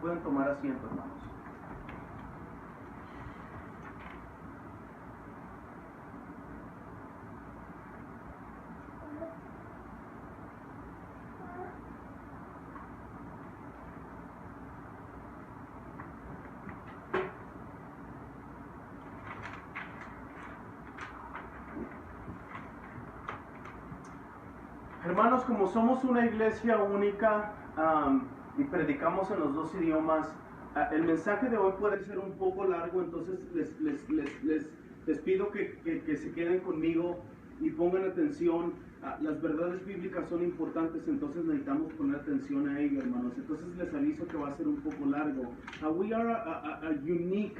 Pueden tomar asiento, hermanos. Hermanos, como somos una iglesia única y predicamos en los dos idiomas, el mensaje de hoy puede ser un poco largo, entonces les pido que se queden conmigo y pongan atención. Las verdades bíblicas son importantes, entonces necesitamos poner atención a ello, hermanos. Entonces les aviso que va a ser un poco largo. We are a unique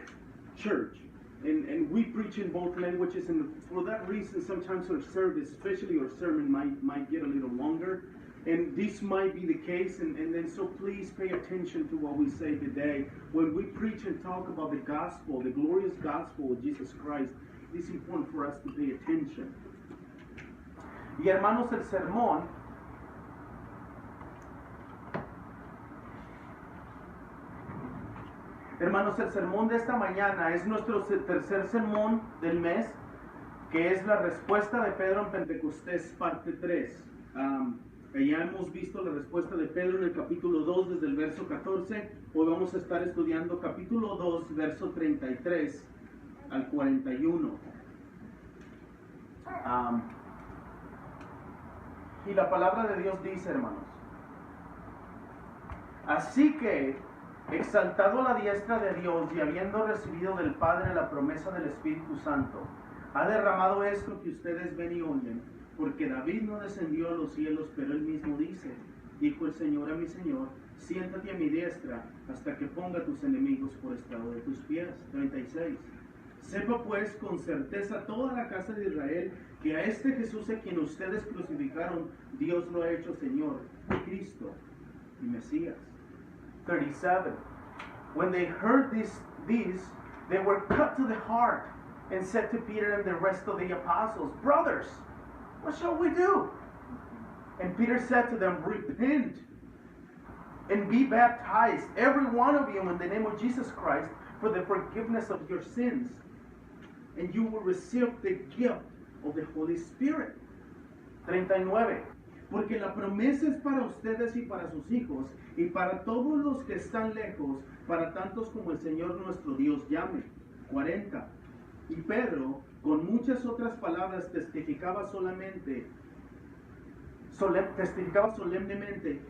church. And we preach in both languages, and for that reason, sometimes our service, especially our sermon, might get a little longer. And this might be the case, and then so please pay attention to what we say today. When we preach and talk about the gospel, the glorious gospel of Jesus Christ, it is important for us to pay attention. Y hermanos, el sermón Hermanos, el sermón de esta mañana es nuestro tercer sermón del mes, que es la respuesta de Pedro en Pentecostés, parte 3. Ya hemos visto la respuesta de Pedro en el capítulo 2, desde el verso 14. Hoy vamos a estar estudiando capítulo 2, verso 33 al 41. Y la palabra de Dios dice, hermanos: así que, exaltado a la diestra de Dios y habiendo recibido del Padre la promesa del Espíritu Santo, ha derramado esto que ustedes ven y oyen, porque David no descendió a los cielos, pero él mismo dice: dijo el Señor a mi Señor, siéntate a mi diestra hasta que ponga tus enemigos por estrado de tus pies. 36. Sepa pues con certeza toda la casa de Israel que a este Jesús a quien ustedes crucificaron, Dios lo ha hecho Señor, Cristo y Mesías. 37. When they heard these, they were cut to the heart and said to Peter and the rest of the apostles, brothers, what shall we do? And Peter said to them, repent and be baptized, every one of you, in the name of Jesus Christ, for the forgiveness of your sins, and you will receive the gift of the Holy Spirit. 39. Porque la promesa es para ustedes y para sus hijos, y para todos los que están lejos, para tantos como el Señor nuestro Dios llame. 40. Y Pedro, con muchas otras palabras, testificaba solemnemente,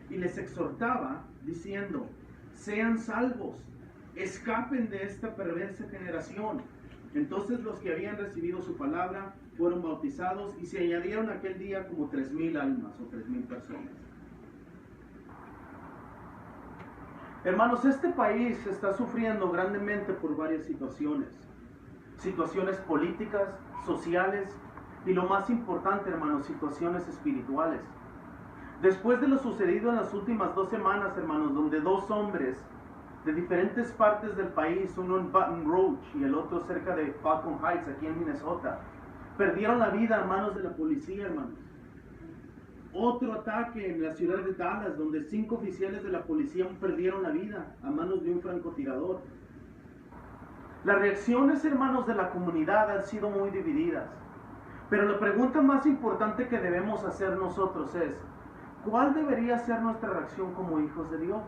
y les exhortaba, diciendo: sean salvos, escapen de esta perversa generación. Entonces los que habían recibido su palabra fueron bautizados, y se añadieron aquel día como 3,000 almas o 3,000 personas. Hermanos, este país está sufriendo grandemente por varias situaciones políticas, sociales, y lo más importante, hermanos, situaciones espirituales. Después de lo sucedido en las últimas 2 semanas, hermanos, donde 2 hombres de diferentes partes del país, uno en Baton Rouge y el otro cerca de Falcon Heights, aquí en Minnesota, perdieron la vida a manos de la policía, hermanos. Otro ataque en la ciudad de Dallas, donde 5 oficiales de la policía perdieron la vida a manos de un francotirador. Las reacciones, hermanos, de la comunidad han sido muy divididas. Pero la pregunta más importante que debemos hacer nosotros es: ¿cuál debería ser nuestra reacción como hijos de Dios?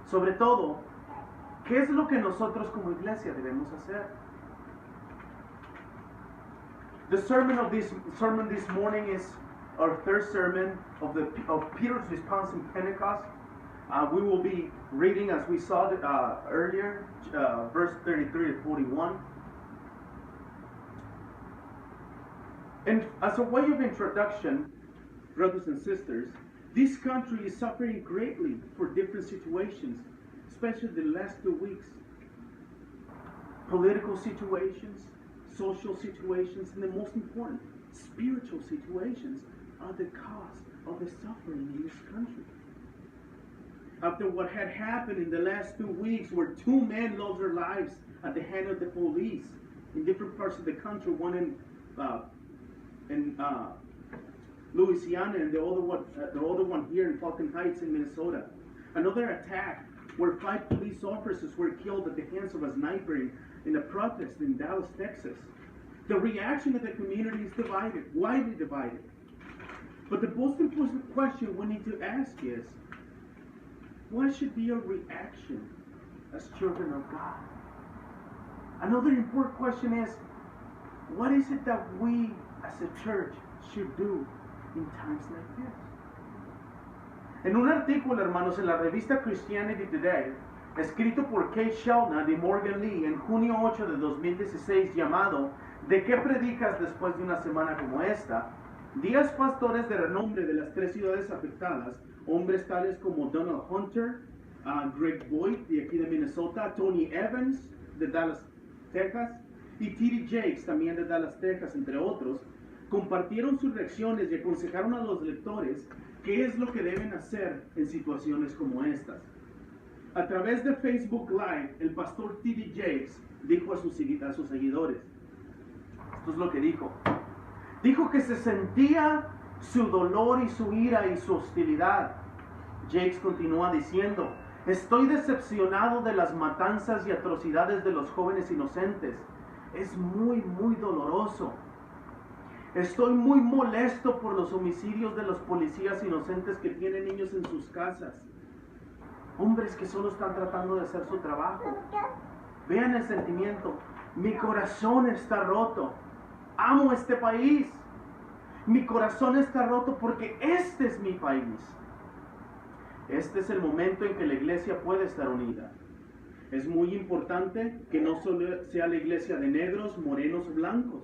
Sobre todo, ¿qué es lo que nosotros como iglesia debemos hacer? The sermon this morning is our third sermon of Peter's response in Pentecost. We will be reading, as we saw earlier, verse 33 to 41. And as a way of introduction, brothers and sisters, this country is suffering greatly for different situations, especially the last 2 weeks. Political situations, social situations, and the most important, spiritual situations are the cause of the suffering in this country. After what had happened in the last 2 weeks, where 2 men lost their lives at the hand of the police in different parts of the country, one in Louisiana, and the other one here in Falcon Heights in Minnesota. Another attack where 5 police officers were killed at the hands of a sniper in a protest in Dallas, Texas. The reaction of the community is divided, widely divided. But the most important question we need to ask is, what should be our reaction as children of God? Another important question is, what is it that we as a church should do in times like this? En un artículo, hermanos, en la revista Christianity Today, escrito por Kate Sheldon y Morgan Lee en junio 8 de 2016, llamado ¿De qué predicas después de una semana como esta?, 10 pastores de renombre de las 3 ciudades afectadas, hombres tales como Donald Hunter, Greg Boyd de aquí de Minnesota, Tony Evans de Dallas, Texas, y T.D. Jakes también de Dallas, Texas, entre otros, compartieron sus reacciones y aconsejaron a los lectores qué es lo que deben hacer en situaciones como estas. A través de Facebook Live, el pastor T.D. Jakes dijo a sus seguidores, esto es lo que dijo. Dijo que se sentía su dolor y su ira y su hostilidad. Jakes continúa diciendo, estoy decepcionado de las matanzas y atrocidades de los jóvenes inocentes. Es muy, muy doloroso. Estoy muy molesto por los homicidios de los policías inocentes que tienen niños en sus casas. Hombres que solo están tratando de hacer su trabajo. Vean el sentimiento. Mi corazón está roto. Amo este país. Mi corazón está roto porque este es mi país. Este es el momento en que la iglesia puede estar unida. Es muy importante que no solo sea la iglesia de negros, morenos o blancos.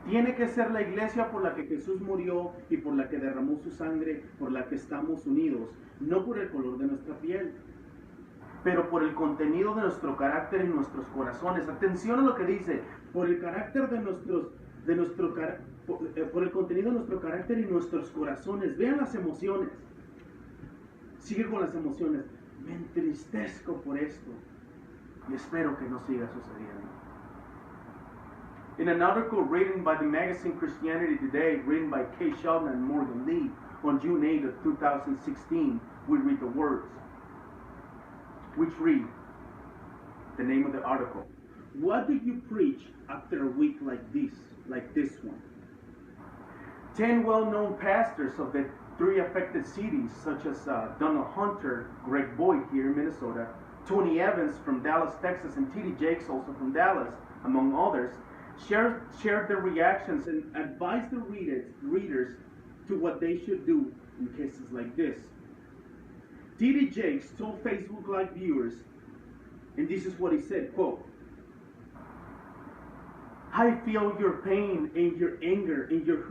Tiene que ser la iglesia por la que Jesús murió y por la que derramó su sangre, por la que estamos unidos, no por el color de nuestra piel, pero por el contenido de nuestro carácter y nuestros corazones. Atención a lo que dice, por el carácter por el contenido de nuestro carácter y nuestros corazones. Vean las emociones. Sigue con las emociones. Me entristezco por esto y espero que no siga sucediendo. In an article written by the magazine Christianity Today, written by Kay Sheldon and Morgan Lee on June 8 of 2016, we read the words, which read, the name of the article, what do you preach after a week like this one? 10 well-known pastors of the 3 affected cities, such as Donald Hunter, Greg Boyd here in Minnesota, Tony Evans from Dallas, Texas, and T.D. Jakes also from Dallas, among others, shared their reactions and advised the readers to what they should do in cases like this. T.D. Jakes told Facebook Live viewers, and this is what he said, quote, I feel your pain and your anger and your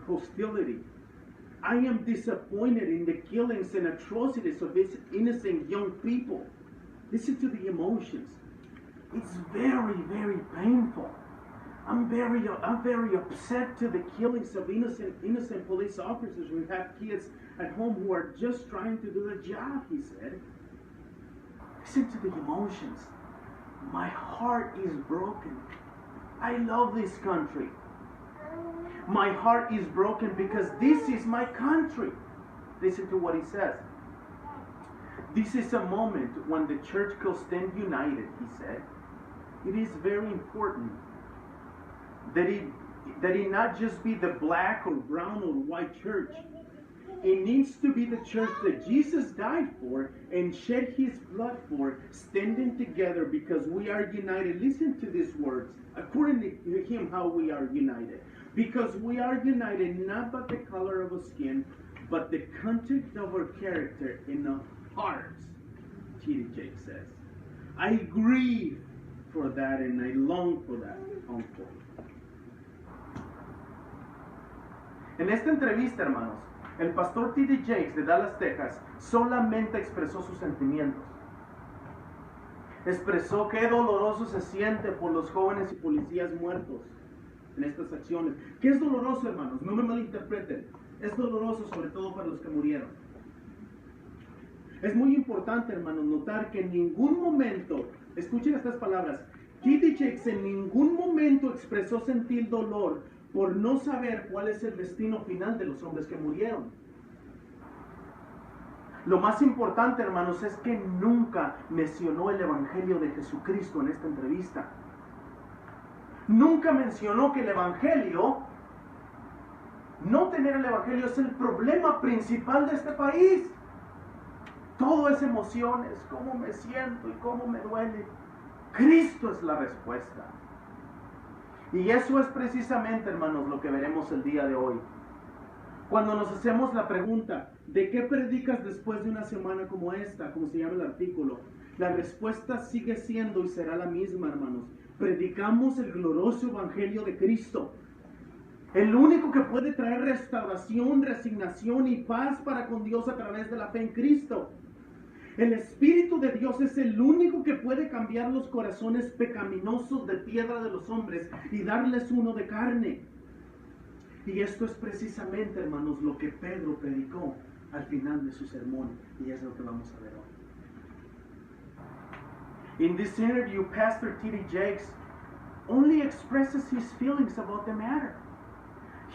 hostility. I am disappointed in the killings and atrocities of these innocent young people. Listen to the emotions. It's very, very painful. I'm very upset to the killings of innocent police officers who have kids at home who are just trying to do their job, he said. Listen to the emotions. My heart is broken. I love this country. My heart is broken because this is my country. Listen to what he says. This is a moment when the church will stand united, he said. It is very important that it not just be the black or brown or white church. It needs to be the church that Jesus died for and shed his blood for, standing together because we are united. Listen to these words, according to him, how we are united. Because we are united not by the color of our skin, but the content of our character in our hearts, T.D. Jakes says. I grieve for that and I long for that, unquote. En esta entrevista, hermanos, el pastor T.D. Jakes de Dallas, Texas, solamente expresó sus sentimientos. Expresó qué doloroso se siente por los jóvenes y policías muertos en estas acciones. ¿Qué es doloroso, hermanos? No me malinterpreten. Es doloroso sobre todo para los que murieron. Es muy importante, hermanos, notar que en ningún momento, escuchen estas palabras, T.D. Jakes en ningún momento expresó sentir dolor por no saber cuál es el destino final de los hombres que murieron. Lo más importante, hermanos, es que nunca mencionó el Evangelio de Jesucristo en esta entrevista. Nunca mencionó que el Evangelio, no tener el Evangelio, es el problema principal de este país. Todo es emociones, cómo me siento y cómo me duele. Cristo es la respuesta. Y eso es precisamente, hermanos, lo que veremos el día de hoy. Cuando nos hacemos la pregunta, ¿de qué predicas después de una semana como esta? Como se llama el artículo. La respuesta sigue siendo y será la misma, hermanos. Predicamos el glorioso Evangelio de Cristo. El único que puede traer restauración, resignación y paz para con Dios a través de la fe en Cristo. El Espíritu de Dios es el único que puede cambiar los corazones pecaminosos de piedra de los hombres y darles uno de carne. Y esto es precisamente, hermanos, lo que Pedro predicó al final de su sermón. Y es lo que vamos a ver hoy. In this interview, Pastor T.D. Jakes only expresses his feelings about the matter.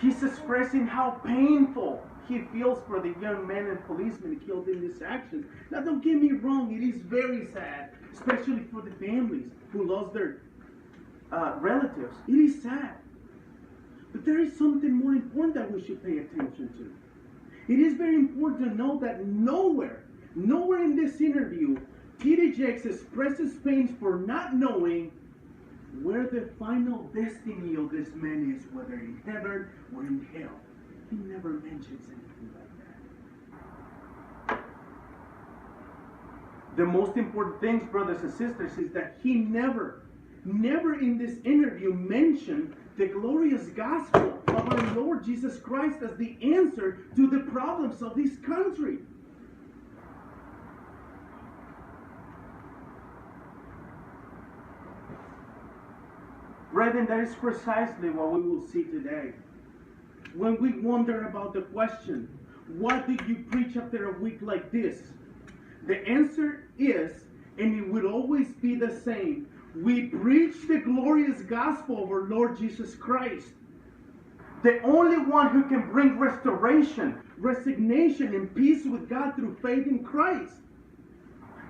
He's expressing how painful he feels for the young men and policemen killed in these actions. Now, don't get me wrong, it is very sad, especially for the families who lost their relatives. It is sad. But there is something more important that we should pay attention to. It is very important to know that nowhere in this interview, T.D. Jakes expresses pain for not knowing where the final destiny of this man is, whether in heaven or in hell. He never mentions anything like that. The most important things, brothers and sisters, is that he never in this interview mentioned the glorious gospel of our Lord Jesus Christ as the answer to the problems of this country. Brethren, that is precisely what we will see today. When we wonder about the question, what did you preach after a week like this? The answer is, and it would always be the same, we preach the glorious gospel of our Lord Jesus Christ. The only one who can bring restoration, resignation, and peace with God through faith in Christ.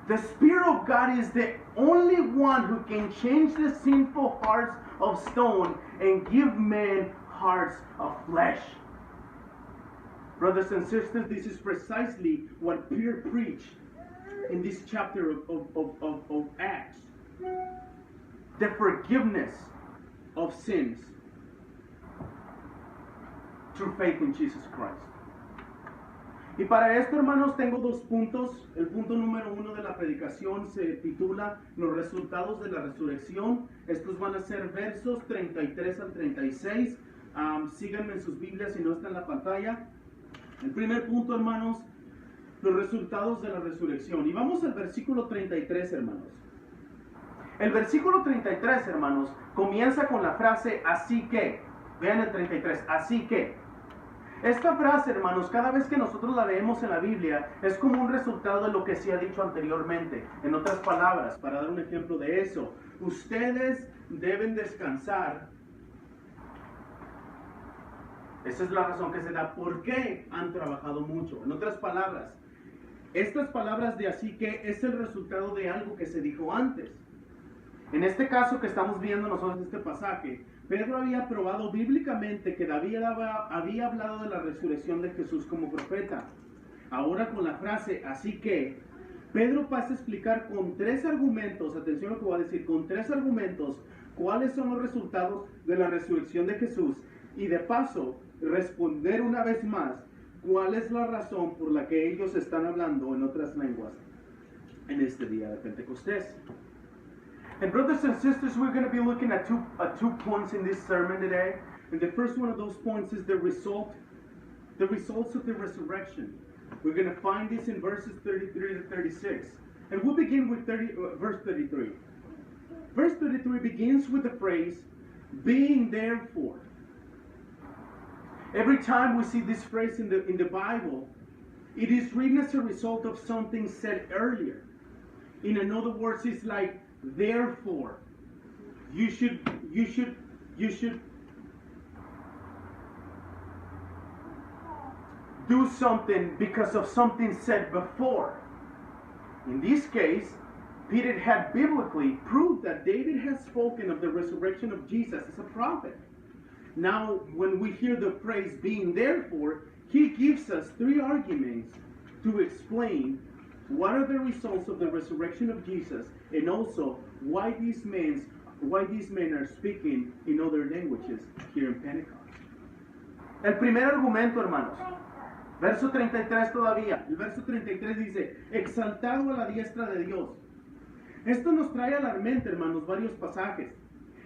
The Spirit of God is the only one who can change the sinful hearts of stone and give men hearts of flesh. Brothers and sisters, this is precisely what Peter preached in this chapter of Acts. The forgiveness of sins through faith in Jesus Christ. Y para esto, hermanos, tengo dos puntos. El punto número 1 de la predicación se titula Los resultados de la resurrección. Estos van a ser versos 33 al 36. Síganme en sus Biblias si no está en la pantalla. El primer punto, hermanos, los resultados de la resurrección. Y vamos al versículo 33, hermanos. El versículo 33, hermanos, comienza con la frase así que. Vean el 33, así que. Esta frase, hermanos, cada vez que nosotros la leemos en la Biblia, es como un resultado de lo que se ha dicho anteriormente. En otras palabras, para dar un ejemplo de eso, ustedes deben descansar. Esa es la razón que se da. ¿Por qué han trabajado mucho? En otras palabras, estas palabras de así que es el resultado de algo que se dijo antes. En este caso que estamos viendo nosotros en este pasaje, Pedro había probado bíblicamente que David había hablado de la resurrección de Jesús como profeta. Ahora con la frase, así que, Pedro pasa a explicar con 3 argumentos, atención a lo que voy a decir, con 3 argumentos, cuáles son los resultados de la resurrección de Jesús. Y de paso, responder una vez más, cuál es la razón por la que ellos están hablando en otras lenguas en este día de Pentecostés. And brothers and sisters, we're going to be looking at two points in this sermon today. And the first one of those points is the results of the resurrection. We're going to find this in verses 33 to 36. And we'll begin with verse 33. Verse 33 begins with the phrase, being therefore. Every time we see this phrase in the Bible, it is written as a result of something said earlier. In other words, it's like, therefore, you should. do something because of something said before. In this case, Peter had biblically proved that David had spoken of the resurrection of Jesus as a prophet. Now, when we hear the phrase being therefore, he gives us three arguments to explain what are the results of the resurrection of Jesus, and also why these men are speaking in other languages here in Pentecost. El primer argumento, hermanos, verso 33 todavía. El verso 33 dice, exaltado a la diestra de Dios. Esto nos trae a la mente, hermanos, varios pasajes.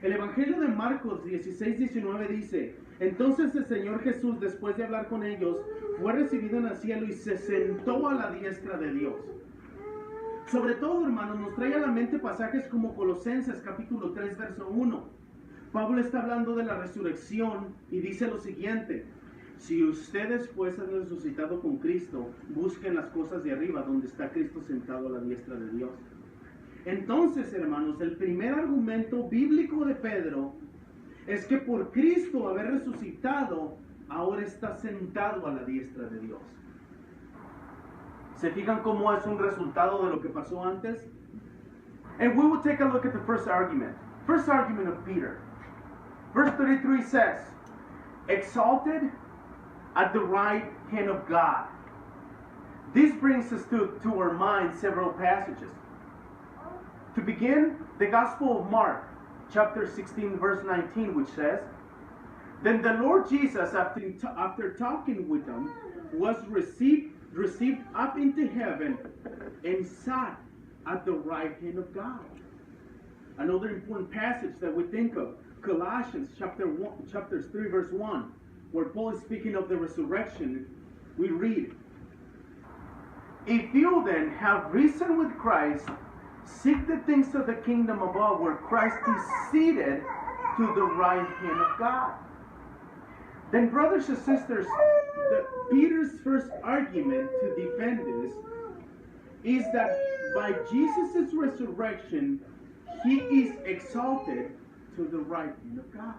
El Evangelio de Marcos 16-19 dice, entonces el Señor Jesús, después de hablar con ellos, fue recibido en el cielo y se sentó a la diestra de Dios. Sobre todo, hermanos, nos trae a la mente pasajes como Colosenses capítulo 3, verso 1. Pablo está hablando de la resurrección y dice lo siguiente, si ustedes pues han resucitado con Cristo, busquen las cosas de arriba, donde está Cristo sentado a la diestra de Dios. Entonces, hermanos, el primer argumento bíblico de Pedro es que por Cristo haber resucitado, ahora está sentado a la diestra de Dios. ¿Se fijan cómo es un resultado de lo que pasó antes? And we will take a look at the first argument. First argument of Peter. Verse 33 says, exalted at the right hand of God. This brings us to our mind several passages. To begin, the Gospel of Mark, chapter 16, verse 19, which says, then the Lord Jesus, after talking with them, was received up into heaven and sat at the right hand of God. Another important passage that we think of, Colossians chapter 3, verse 1, where Paul is speaking of the resurrection, we read, if you then have risen with Christ, seek the things of the kingdom above, where Christ is seated to the right hand of God. Then, brothers and sisters, Peter's first argument to defend this is that by Jesus' resurrection, he is exalted to the right hand of God.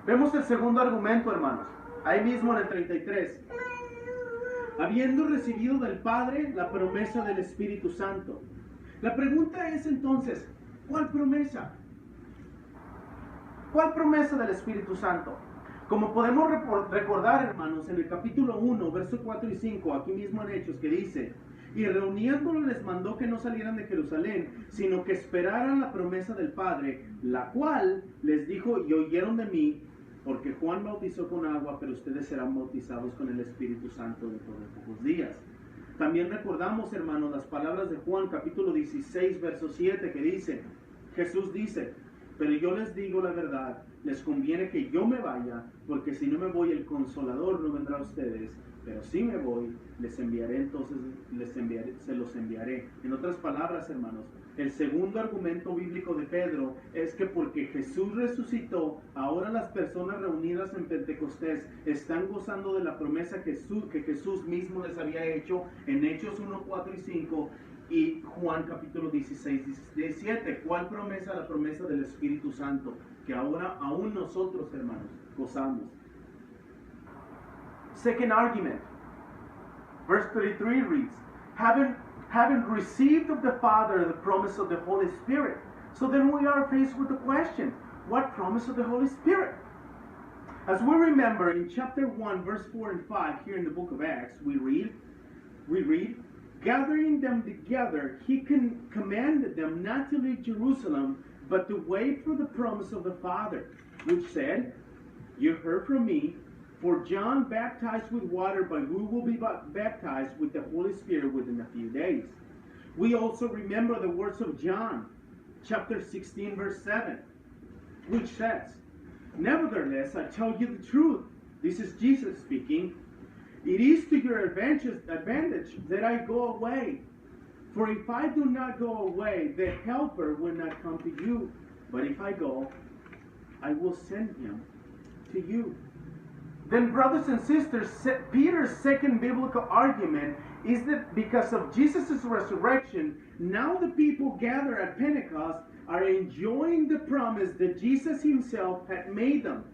Vemos el segundo argumento, hermanos, ahí mismo en el 33. Habiendo recibido del Padre la promesa del Espíritu Santo. La pregunta es entonces, ¿cuál promesa? ¿Cuál promesa del Espíritu Santo? Como podemos recordar, hermanos, en el capítulo 1, versos 4 y 5, aquí mismo en Hechos, que dice, y reuniéndolos les mandó que no salieran de Jerusalén, sino que esperaran la promesa del Padre, la cual les dijo, y oyeron de mí, porque Juan bautizó con agua, pero ustedes serán bautizados con el Espíritu Santo dentro de pocos días. También recordamos, hermanos, las palabras de Juan, capítulo 16, verso 7, que dice, Jesús dice, pero yo les digo la verdad, les conviene que yo me vaya, porque si no me voy, el Consolador no vendrá a ustedes, pero si me voy, les enviaré, entonces se los enviaré. En otras palabras, hermanos, el segundo argumento bíblico de Pedro es que porque Jesús resucitó, ahora las personas reunidas en Pentecostés están gozando de la promesa que Jesús mismo les había hecho en Hechos 1, 4 y 5 y Juan capítulo 16, 17. ¿Cuál promesa? La promesa del Espíritu Santo, que ahora aún nosotros, hermanos, gozamos. Second argument, verse 33 reads, having received of the Father the promise of the Holy Spirit. So then we are faced with the question, what promise of the Holy Spirit? As we remember in chapter 1, verse 4 and 5, here in the book of Acts, we read, gathering them together, he commanded them not to leave Jerusalem, but to wait for the promise of the Father, which said, you heard from me, for John baptized with water, but we will be baptized with the Holy Spirit within a few days. We also remember the words of John, chapter 16, verse 7, which says, nevertheless, I tell you the truth. This is Jesus speaking. It is to your advantage that I go away. For if I do not go away, the Helper will not come to you. But if I go, I will send him to you. Then, brothers and sisters, Peter's second biblical argument is that because of Jesus' resurrection, now the people gathered at Pentecost are enjoying the promise that Jesus himself had made them.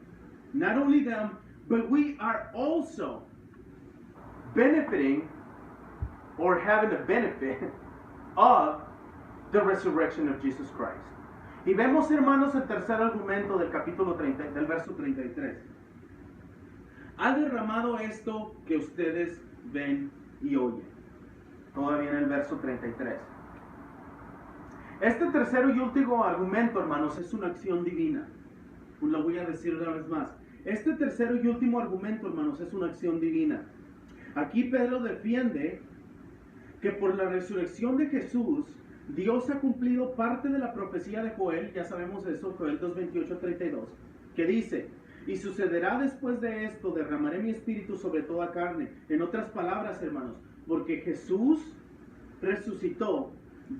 Not only them, but we are also benefiting or having a benefit of the resurrection of Jesus Christ. Y vemos, hermanos, el tercer argumento del capítulo 30, del verso 33. Ha derramado esto que ustedes ven y oyen. Todavía en el verso 33. Este tercero y último argumento, hermanos, es una acción divina. Lo voy a decir una vez más. Este tercero y último argumento, hermanos, es una acción divina. Aquí Pedro defiende que por la resurrección de Jesús, Dios ha cumplido parte de la profecía de Joel, ya sabemos eso, Joel 2:28-32, que dice: y sucederá después de esto, derramaré mi espíritu sobre toda carne. En otras palabras, hermanos, porque Jesús resucitó,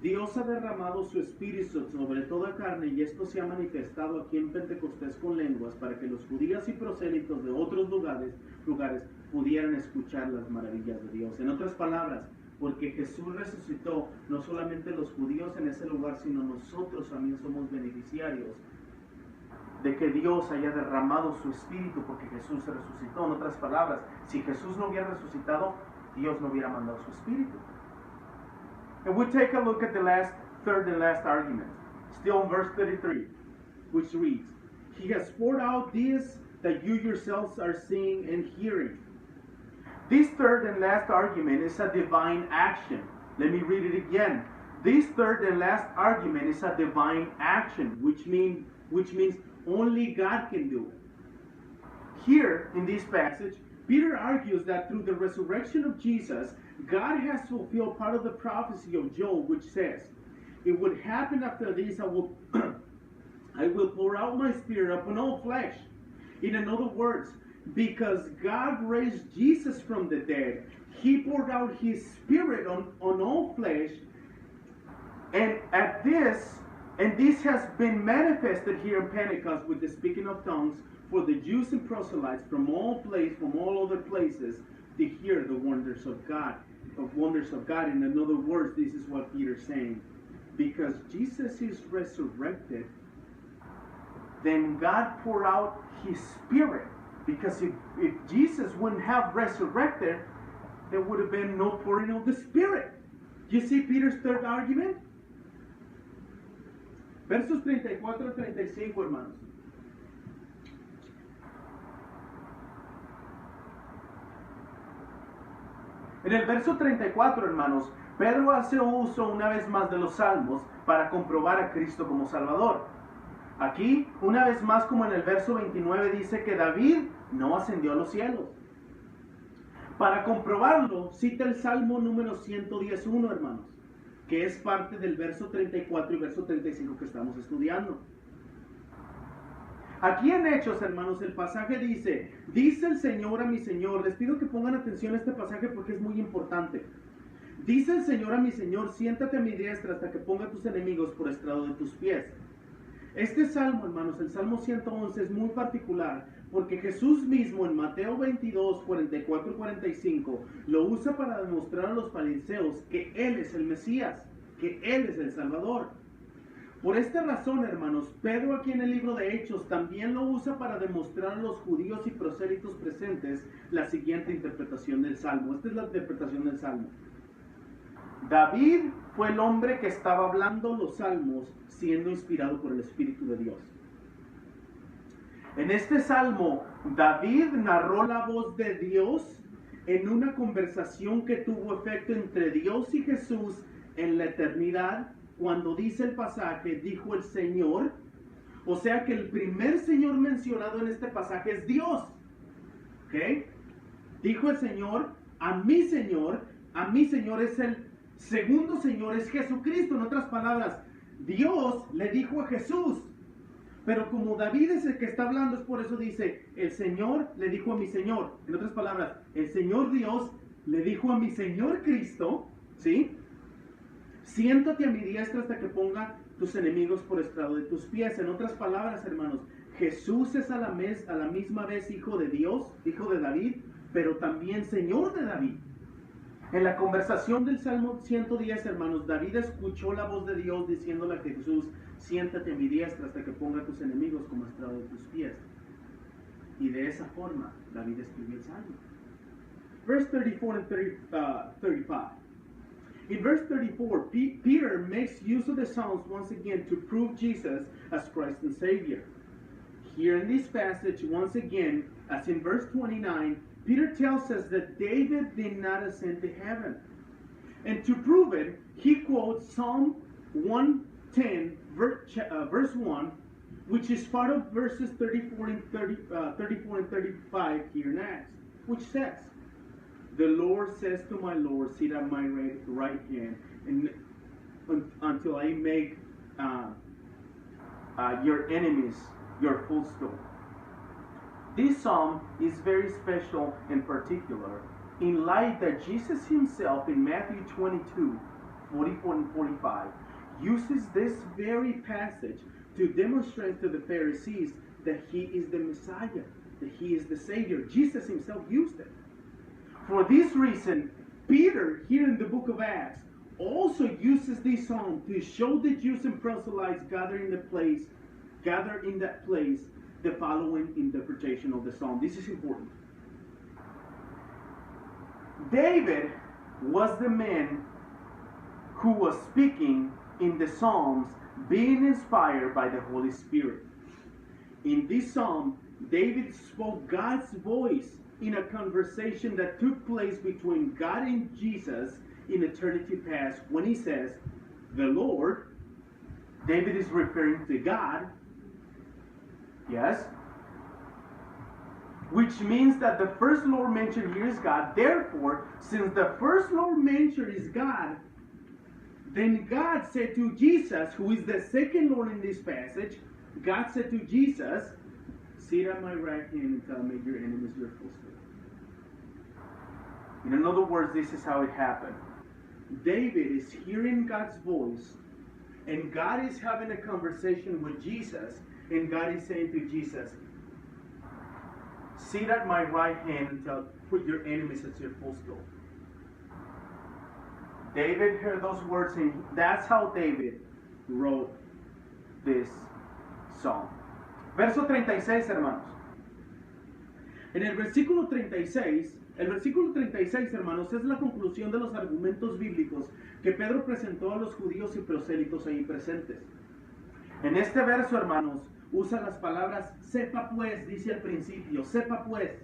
Dios ha derramado su espíritu sobre toda carne, y esto se ha manifestado aquí en Pentecostés con lenguas, para que los judíos y prosélitos de otros lugares pudieran escuchar las maravillas de Dios. En otras palabras, porque Jesús resucitó, no solamente los judíos en ese lugar, sino nosotros también somos beneficiarios de que Dios haya derramado su espíritu, porque Jesús resucitó. En otras palabras, si Jesús no hubiera resucitado, Dios no hubiera mandado su espíritu. And we take a look at the third and last argument, still in verse 33, which reads, he has poured out this that you yourselves are seeing and hearing. This third and last argument is a divine action. Let me read it again. This third and last argument is a divine action, which means only God can do it. Here in this passage, Peter argues that through the resurrection of Jesus, God has fulfilled part of the prophecy of Joel, which says, it would happen after this, I will pour out my spirit upon all flesh. In other words, because God raised Jesus from the dead, he poured out his spirit on all flesh, and this has been manifested here in Pentecost with the speaking of tongues for the Jews and proselytes from all other places to hear the wonders of God. In other words, this is what Peter's saying. Because Jesus is resurrected, then God poured out his spirit. Because if Jesus wouldn't have resurrected, there would have been no pouring of the Spirit. You see Peter's third argument? Versos 34-35, hermanos. En el verso 34, hermanos, Pedro hace uso una vez más de los salmos para comprobar a Cristo como Salvador. Aquí, una vez más, como en el verso 29, dice que David no ascendió a los cielos. Para comprobarlo, cita el Salmo número 111, hermanos, que es parte del verso 34 y verso 35 que estamos estudiando. Aquí en Hechos, hermanos, el pasaje dice el Señor a mi Señor. Les pido que pongan atención a este pasaje porque es muy importante. Dice el Señor a mi Señor, siéntate a mi diestra hasta que ponga a tus enemigos por estrado de tus pies. Este salmo, hermanos, el Salmo 111 es muy particular porque Jesús mismo en Mateo 22, 44 y 45 lo usa para demostrar a los fariseos que Él es el Mesías, que Él es el Salvador. Por esta razón, hermanos, Pedro aquí en el libro de Hechos también lo usa para demostrar a los judíos y prosélitos presentes la siguiente interpretación del Salmo. Esta es la interpretación del Salmo. David fue el hombre que estaba hablando los salmos siendo inspirado por el Espíritu de Dios. En este salmo, David narró la voz de Dios en una conversación que tuvo efecto entre Dios y Jesús en la eternidad, cuando dice el pasaje, dijo el Señor. O sea que el primer Señor mencionado en este pasaje es Dios. ¿Ok? Dijo el Señor a mi Señor es el segundo Señor, es Jesucristo. En otras palabras, Dios le dijo a Jesús. Pero como David es el que está hablando, es por eso dice, el Señor le dijo a mi Señor. En otras palabras, el Señor Dios le dijo a mi Señor Cristo, ¿sí? Siéntate a mi diestra hasta que ponga tus enemigos por estrado de tus pies. En otras palabras, hermanos, Jesús es a la misma vez Hijo de Dios, Hijo de David, pero también Señor de David. En la conversación del Salmo 110, hermanos, David escuchó la voz de Dios diciéndole a Jesús, siéntate a mi diestra hasta que ponga tus enemigos como estrado de tus pies. Y de esa forma, David escribió el Salmo. verse 34 and 35. In verse 34, Peter makes use of the Psalms once again to prove Jesus as Christ and Savior. Here in this passage, once again, as in verse 29, Peter tells us that David did not ascend to heaven. And to prove it, he quotes Psalm 110, verse 1, which is part of verses 34 and 35 here next, which says, "The Lord says to my Lord, sit at my right hand, and until I make your enemies your footstool." This psalm is very special in particular in light that Jesus himself in Matthew 22, 44 and 45 uses this very passage to demonstrate to the Pharisees that he is the Messiah, that he is the Savior. Jesus himself used it. For this reason, Peter, here in the book of Acts, also uses this psalm to show the Jews and proselytes gathered in that place, the following interpretation of the psalm. This is important. David was the man who was speaking in the Psalms, being inspired by the Holy Spirit. In this psalm, David spoke God's voice in a conversation that took place between God and Jesus in eternity past, when he says, "The Lord," David is referring to God, yes, which means that the first Lord mentioned here is God. Therefore, since the first Lord mentioned is God, then God said to Jesus, who is the second Lord in this passage, God said to Jesus, "Sit at my right hand until I make your enemies your footstool." In other words, this is how it happened. David is hearing God's voice, and God is having a conversation with Jesus, and God is saying to Jesus, "Sit at my right hand until I put your enemies at your footstool." David heard those words, and that's how David wrote this psalm. Verso 36, hermanos. En el versículo 36, hermanos, es la conclusión de los argumentos bíblicos que Pedro presentó a los judíos y prosélitos ahí presentes. En este verso, hermanos, usa las palabras "sepa pues", dice al principio, "sepa pues".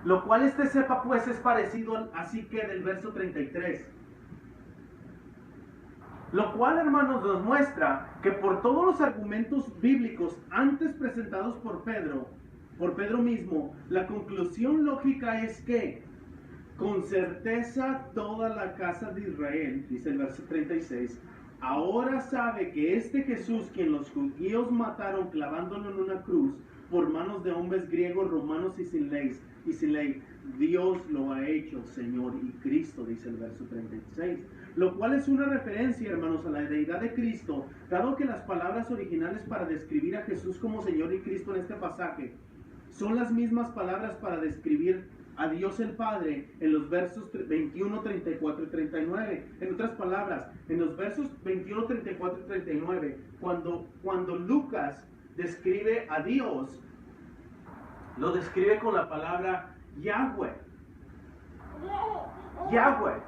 Lo cual este "sepa pues" es parecido así que del verso 33. Lo cual, hermanos, nos muestra que por todos los argumentos bíblicos antes presentados por Pedro mismo, la conclusión lógica es que con certeza toda la casa de Israel, dice el verso 36, ahora sabe que este Jesús, quien los judíos mataron clavándolo en una cruz por manos de hombres griegos, romanos y sin ley, Dios lo ha hecho Señor y Cristo, dice el verso 36. Lo cual es una referencia, hermanos, a la deidad de Cristo, dado que las palabras originales para describir a Jesús como Señor y Cristo en este pasaje son las mismas palabras para describir a Dios el Padre en los versos 21, 34 y 39. En otras palabras, en los versos 21, 34 y 39, cuando Lucas describe a Dios, lo describe con la palabra Yahweh. Yahweh.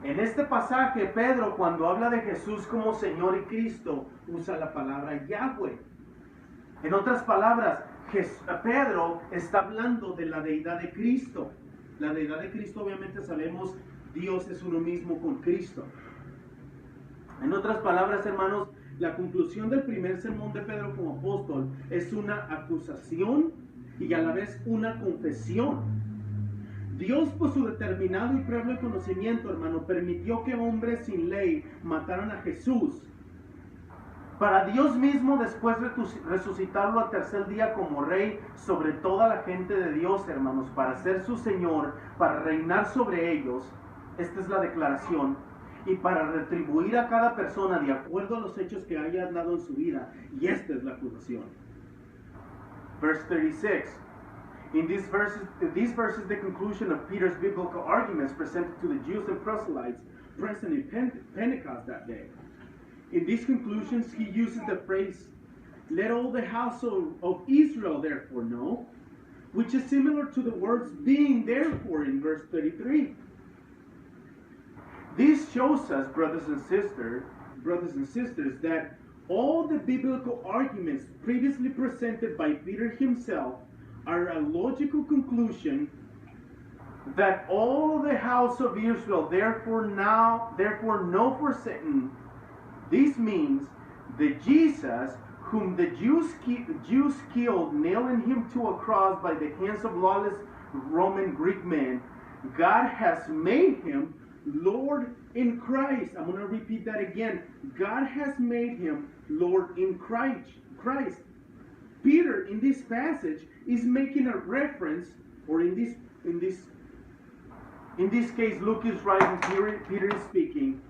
En este pasaje, Pedro, cuando habla de Jesús como Señor y Cristo, usa la palabra Yahweh. En otras palabras, Pedro está hablando de la deidad de Cristo. La deidad de Cristo, obviamente sabemos, Dios es uno mismo con Cristo. En otras palabras, hermanos, la conclusión del primer sermón de Pedro como apóstol es una acusación y a la vez una confesión. Dios, por su determinado y previo conocimiento, hermano, permitió que hombres sin ley mataran a Jesús, para Dios mismo después resucitarlo al tercer día como rey sobre toda la gente de Dios, hermanos, para ser su Señor, para reinar sobre ellos. Esta es la declaración. Y para retribuir a cada persona de acuerdo a los hechos que haya dado en su vida. Y esta es la acusación. Verse 36. In these verses, the conclusion of Peter's biblical arguments presented to the Jews and proselytes present in Pentecost that day. In these conclusions, he uses the phrase, "Let all the household of Israel therefore know," which is similar to the words being therefore in verse 33. This shows us, brothers and sisters, that all the biblical arguments previously presented by Peter himself are a logical conclusion that all the house of Israel therefore know for certain. This means that Jesus, whom the Jews killed, nailing him to a cross by the hands of lawless Roman Greek men, God has made him Lord in Christ. I'm going to repeat that again. God has made him Lord in Christ. Peter, in this passage, is making a reference, or in this case, Luke is writing, Peter is speaking.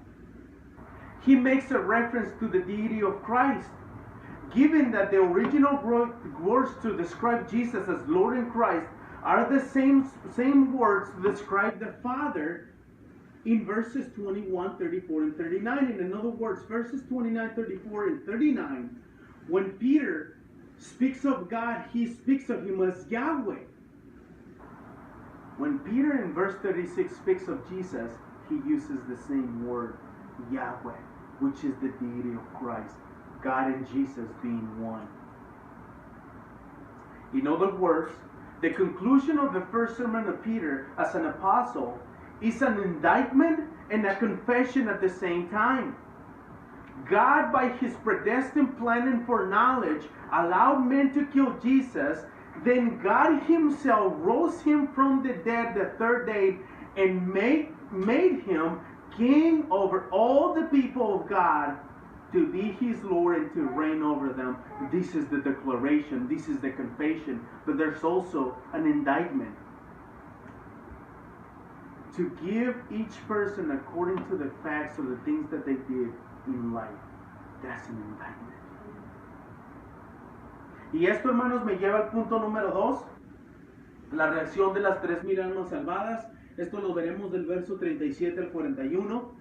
He makes a reference to the deity of Christ. Given that the original words to describe Jesus as Lord in Christ are the same words to describe the Father in verses 21, 34, and 39. In other words, verses 29, 34, and 39, when Peter speaks of God, he speaks of him as Yahweh. When Peter in verse 36 speaks of Jesus, he uses the same word, Yahweh, which is the deity of Christ, God and Jesus being one. In other words, the conclusion of the first sermon of Peter as an apostle is an indictment and a confession at the same time. God, by his predestined plan and foreknowledge, allowed men to kill Jesus. Then God himself rose him from the dead the third day and made him king over all the people of God, to be his Lord and to reign over them. This is the declaration. This is the confession. But there's also an indictment. To give each person according to the facts or the things that they did in life. That's an indictment. Y esto, hermanos, me lleva al punto número 2. La reacción de las tres almas salvadas. Esto lo veremos del verso 37 al 41.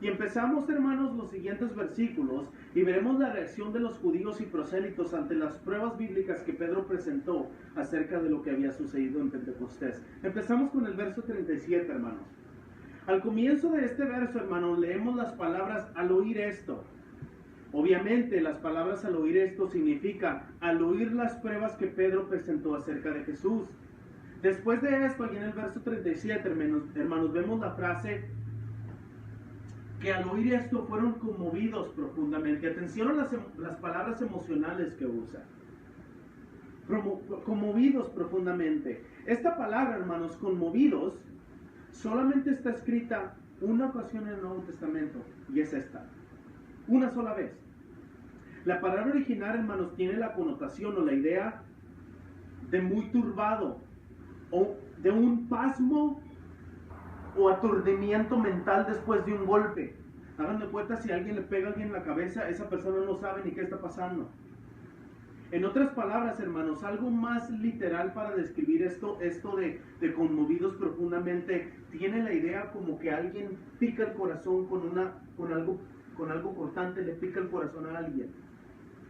Y empezamos, hermanos, los siguientes versículos y veremos la reacción de los judíos y prosélitos ante las pruebas bíblicas que Pedro presentó acerca de lo que había sucedido en Pentecostés. Empezamos con el verso 37, hermanos. Al comienzo de este verso, hermanos, leemos las palabras al oír esto. Obviamente, las palabras al oír esto significa al oír las pruebas que Pedro presentó acerca de Jesús. Después de esto, aquí en el verso 37, hermanos, vemos la frase que al oír esto fueron conmovidos profundamente. Atención a las palabras emocionales que usa. Conmovidos profundamente. Esta palabra, hermanos, conmovidos, solamente está escrita una ocasión en el Nuevo Testamento, y es esta. Una sola vez. La palabra original, hermanos, tiene la connotación o la idea de muy turbado, o de un pasmo o aturdimiento mental después de un golpe. Hagan de cuenta, si alguien le pega a alguien en la cabeza, esa persona no sabe ni qué está pasando. En otras palabras, hermanos, algo más literal para describir esto de conmovidos profundamente, tiene la idea como que alguien pica el corazón con algo cortante, le pica el corazón a alguien.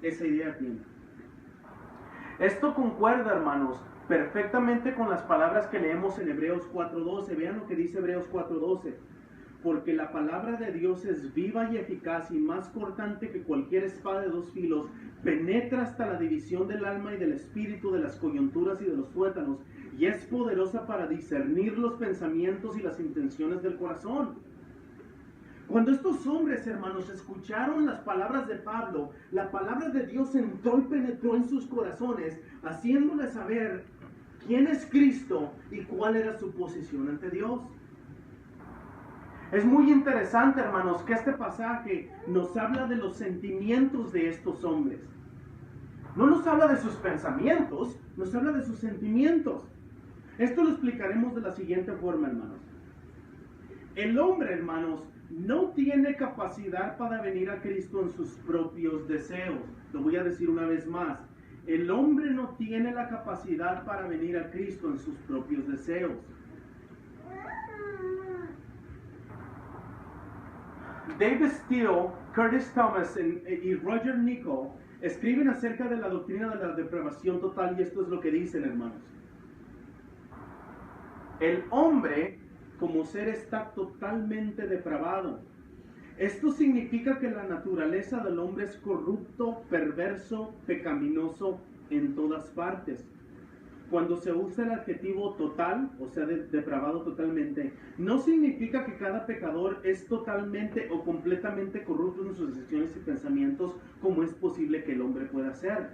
Esa idea tiene. Esto concuerda, hermanos, perfectamente con las palabras que leemos en Hebreos 4:12. Vean lo que dice Hebreos 4:12. Porque la palabra de Dios es viva y eficaz y más cortante que cualquier espada de dos filos, penetra hasta la división del alma y del espíritu, de las coyunturas y de los tuétanos, y es poderosa para discernir los pensamientos y las intenciones del corazón. Cuando estos hombres, hermanos, escucharon las palabras de Pablo, la palabra de Dios entró y penetró en sus corazones, haciéndoles saber quién es Cristo y cuál era su posición ante Dios. Es muy interesante, hermanos, que este pasaje nos habla de los sentimientos de estos hombres. No nos habla de sus pensamientos, nos habla de sus sentimientos. Esto lo explicaremos de la siguiente forma, hermanos. El hombre, hermanos, no tiene capacidad para venir a Cristo en sus propios deseos. Lo voy a decir una vez más. El hombre no tiene la capacidad para venir a Cristo en sus propios deseos. David Steele, Curtis Thomas y Roger Nichol escriben acerca de la doctrina de la depravación total, y esto es lo que dicen, hermanos. El hombre como ser está totalmente depravado. Esto significa que la naturaleza del hombre es corrupto, perverso, pecaminoso en todas partes. Cuando se usa el adjetivo total, o sea, depravado totalmente, no significa que cada pecador es totalmente o completamente corrupto en sus decisiones y pensamientos, como es posible que el hombre pueda ser.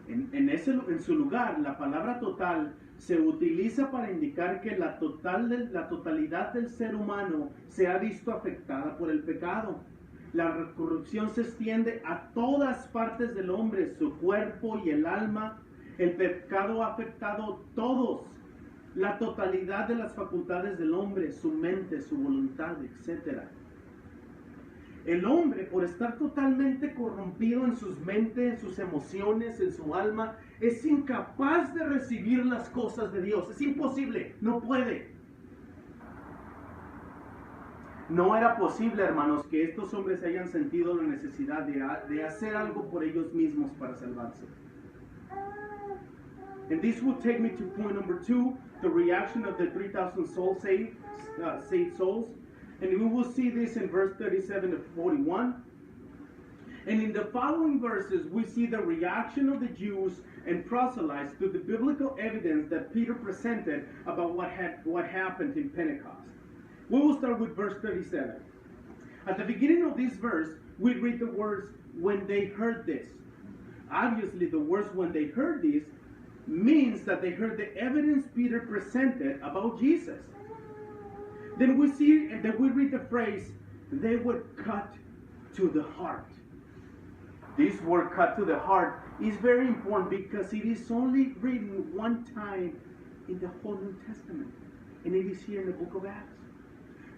En su lugar, la palabra total se utiliza para indicar que la totalidad del ser humano se ha visto afectada por el pecado. La corrupción se extiende a todas partes del hombre, su cuerpo y el alma. El pecado ha afectado todos, la totalidad de las facultades del hombre, su mente, su voluntad, etc. El hombre, por estar totalmente corrompido en sus mentes, en sus emociones, en su alma, es incapaz de recibir las cosas de Dios. Es imposible, no puede. No era posible, hermanos, que estos hombres hayan sentido la necesidad de hacer algo por ellos mismos para salvarse. And this will take me to point number 2, the reaction of the 3,000 saved souls. And we will see this in verse 37 to 41. And in the following verses, we see the reaction of the Jews and proselytes to the biblical evidence that Peter presented about what happened in Pentecost. We will start with verse 37. At the beginning of this verse, we read the words, when they heard this. Obviously, the words when they heard this means that they heard the evidence Peter presented about Jesus. Then we read the phrase, they were cut to the heart. This word cut to the heart is very important because it is only written one time in the whole New Testament, and it is here in the book of Acts.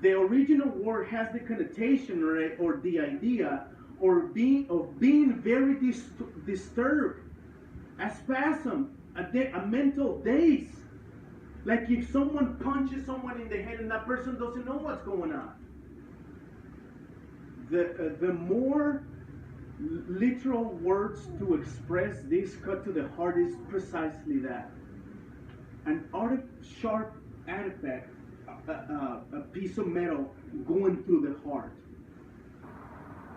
The original word has the connotation or the idea of being very disturbed, a spasm, a mental daze. Like if someone punches someone in the head and that person doesn't know what's going on. The more literal words to express this cut to the heart is precisely that. An sharp artifact, a piece of metal going through the heart.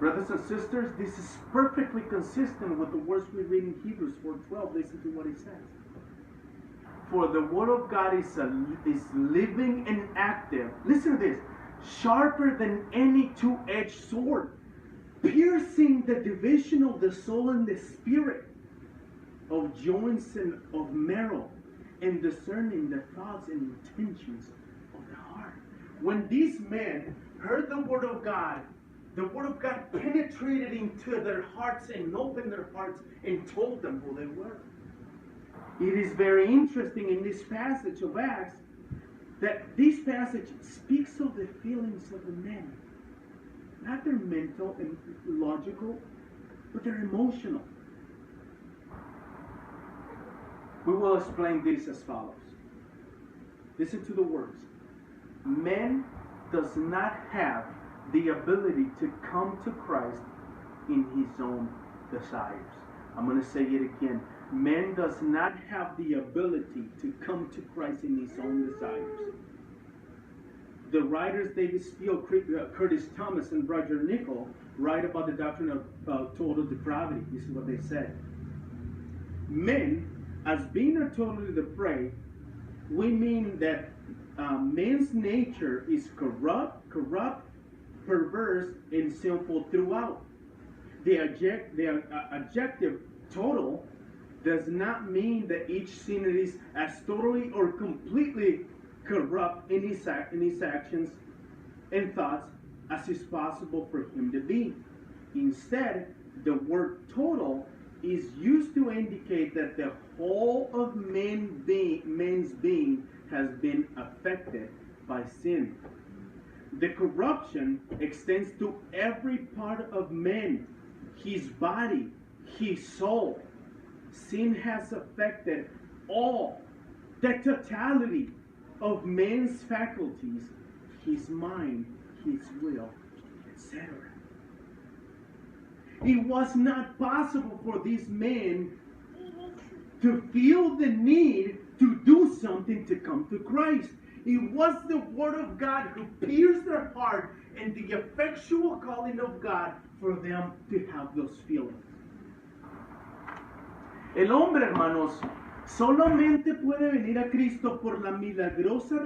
Brothers and sisters, this is perfectly consistent with the words we read in Hebrews 4:12. Listen to what it says. For the word of God is living and active. Listen to this. Sharper than any two-edged sword, piercing the division of the soul and the spirit, of joints and of marrow, and discerning the thoughts and intentions of the heart. When these men heard the word of God penetrated into their hearts and opened their hearts and told them who they were. It is very interesting in this passage of Acts that this passage speaks of the feelings of the men. Not their mental and logical, but their emotional. We will explain this as follows. Listen to the words. Man does not have the ability to come to Christ in his own desires. I'm going to say it again. Man does not have the ability to come to Christ in his own desires. The writers David Steele, Curtis Thomas, and Roger Nichol write about the doctrine of total depravity. This is what they said. Men, as being totally depraved, we mean that man's nature is corrupt, perverse, and sinful throughout. The adjective total does not mean that each sinner is as totally or completely corrupt in his actions and thoughts as is possible for him to be. Instead, the word total is used to indicate that the whole of man's being has been affected by sin. The corruption extends to every part of man, his body, his soul. Sin has affected all, the totality of man's faculties, his mind, his will, etc. It was not possible for these men to feel the need to do something to come to Christ. It was the Word of God who pierced their heart and the effectual calling of God for them to have those feelings. El hombre, hermanos, solamente puede venir a Cristo por la milagrosa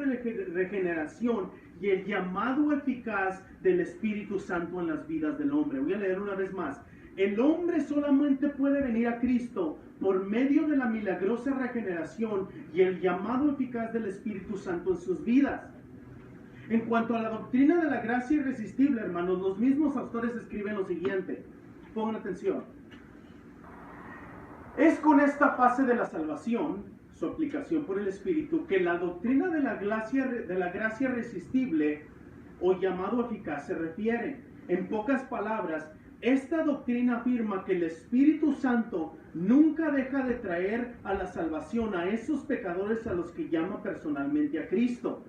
regeneración y el llamado eficaz del Espíritu Santo en las vidas del hombre. Voy a leer una vez más. El hombre solamente puede venir a Cristo por medio de la milagrosa regeneración y el llamado eficaz del Espíritu Santo en sus vidas. En cuanto a la doctrina de la gracia irresistible, hermanos, los mismos autores escriben lo siguiente. Pongan atención. Es con esta fase de la salvación, su aplicación por el Espíritu, que la doctrina de la gracia irresistible o llamado eficaz se refiere. En pocas palabras, esta doctrina afirma que el Espíritu Santo nunca deja de traer a la salvación a esos pecadores a los que llama personalmente a Cristo,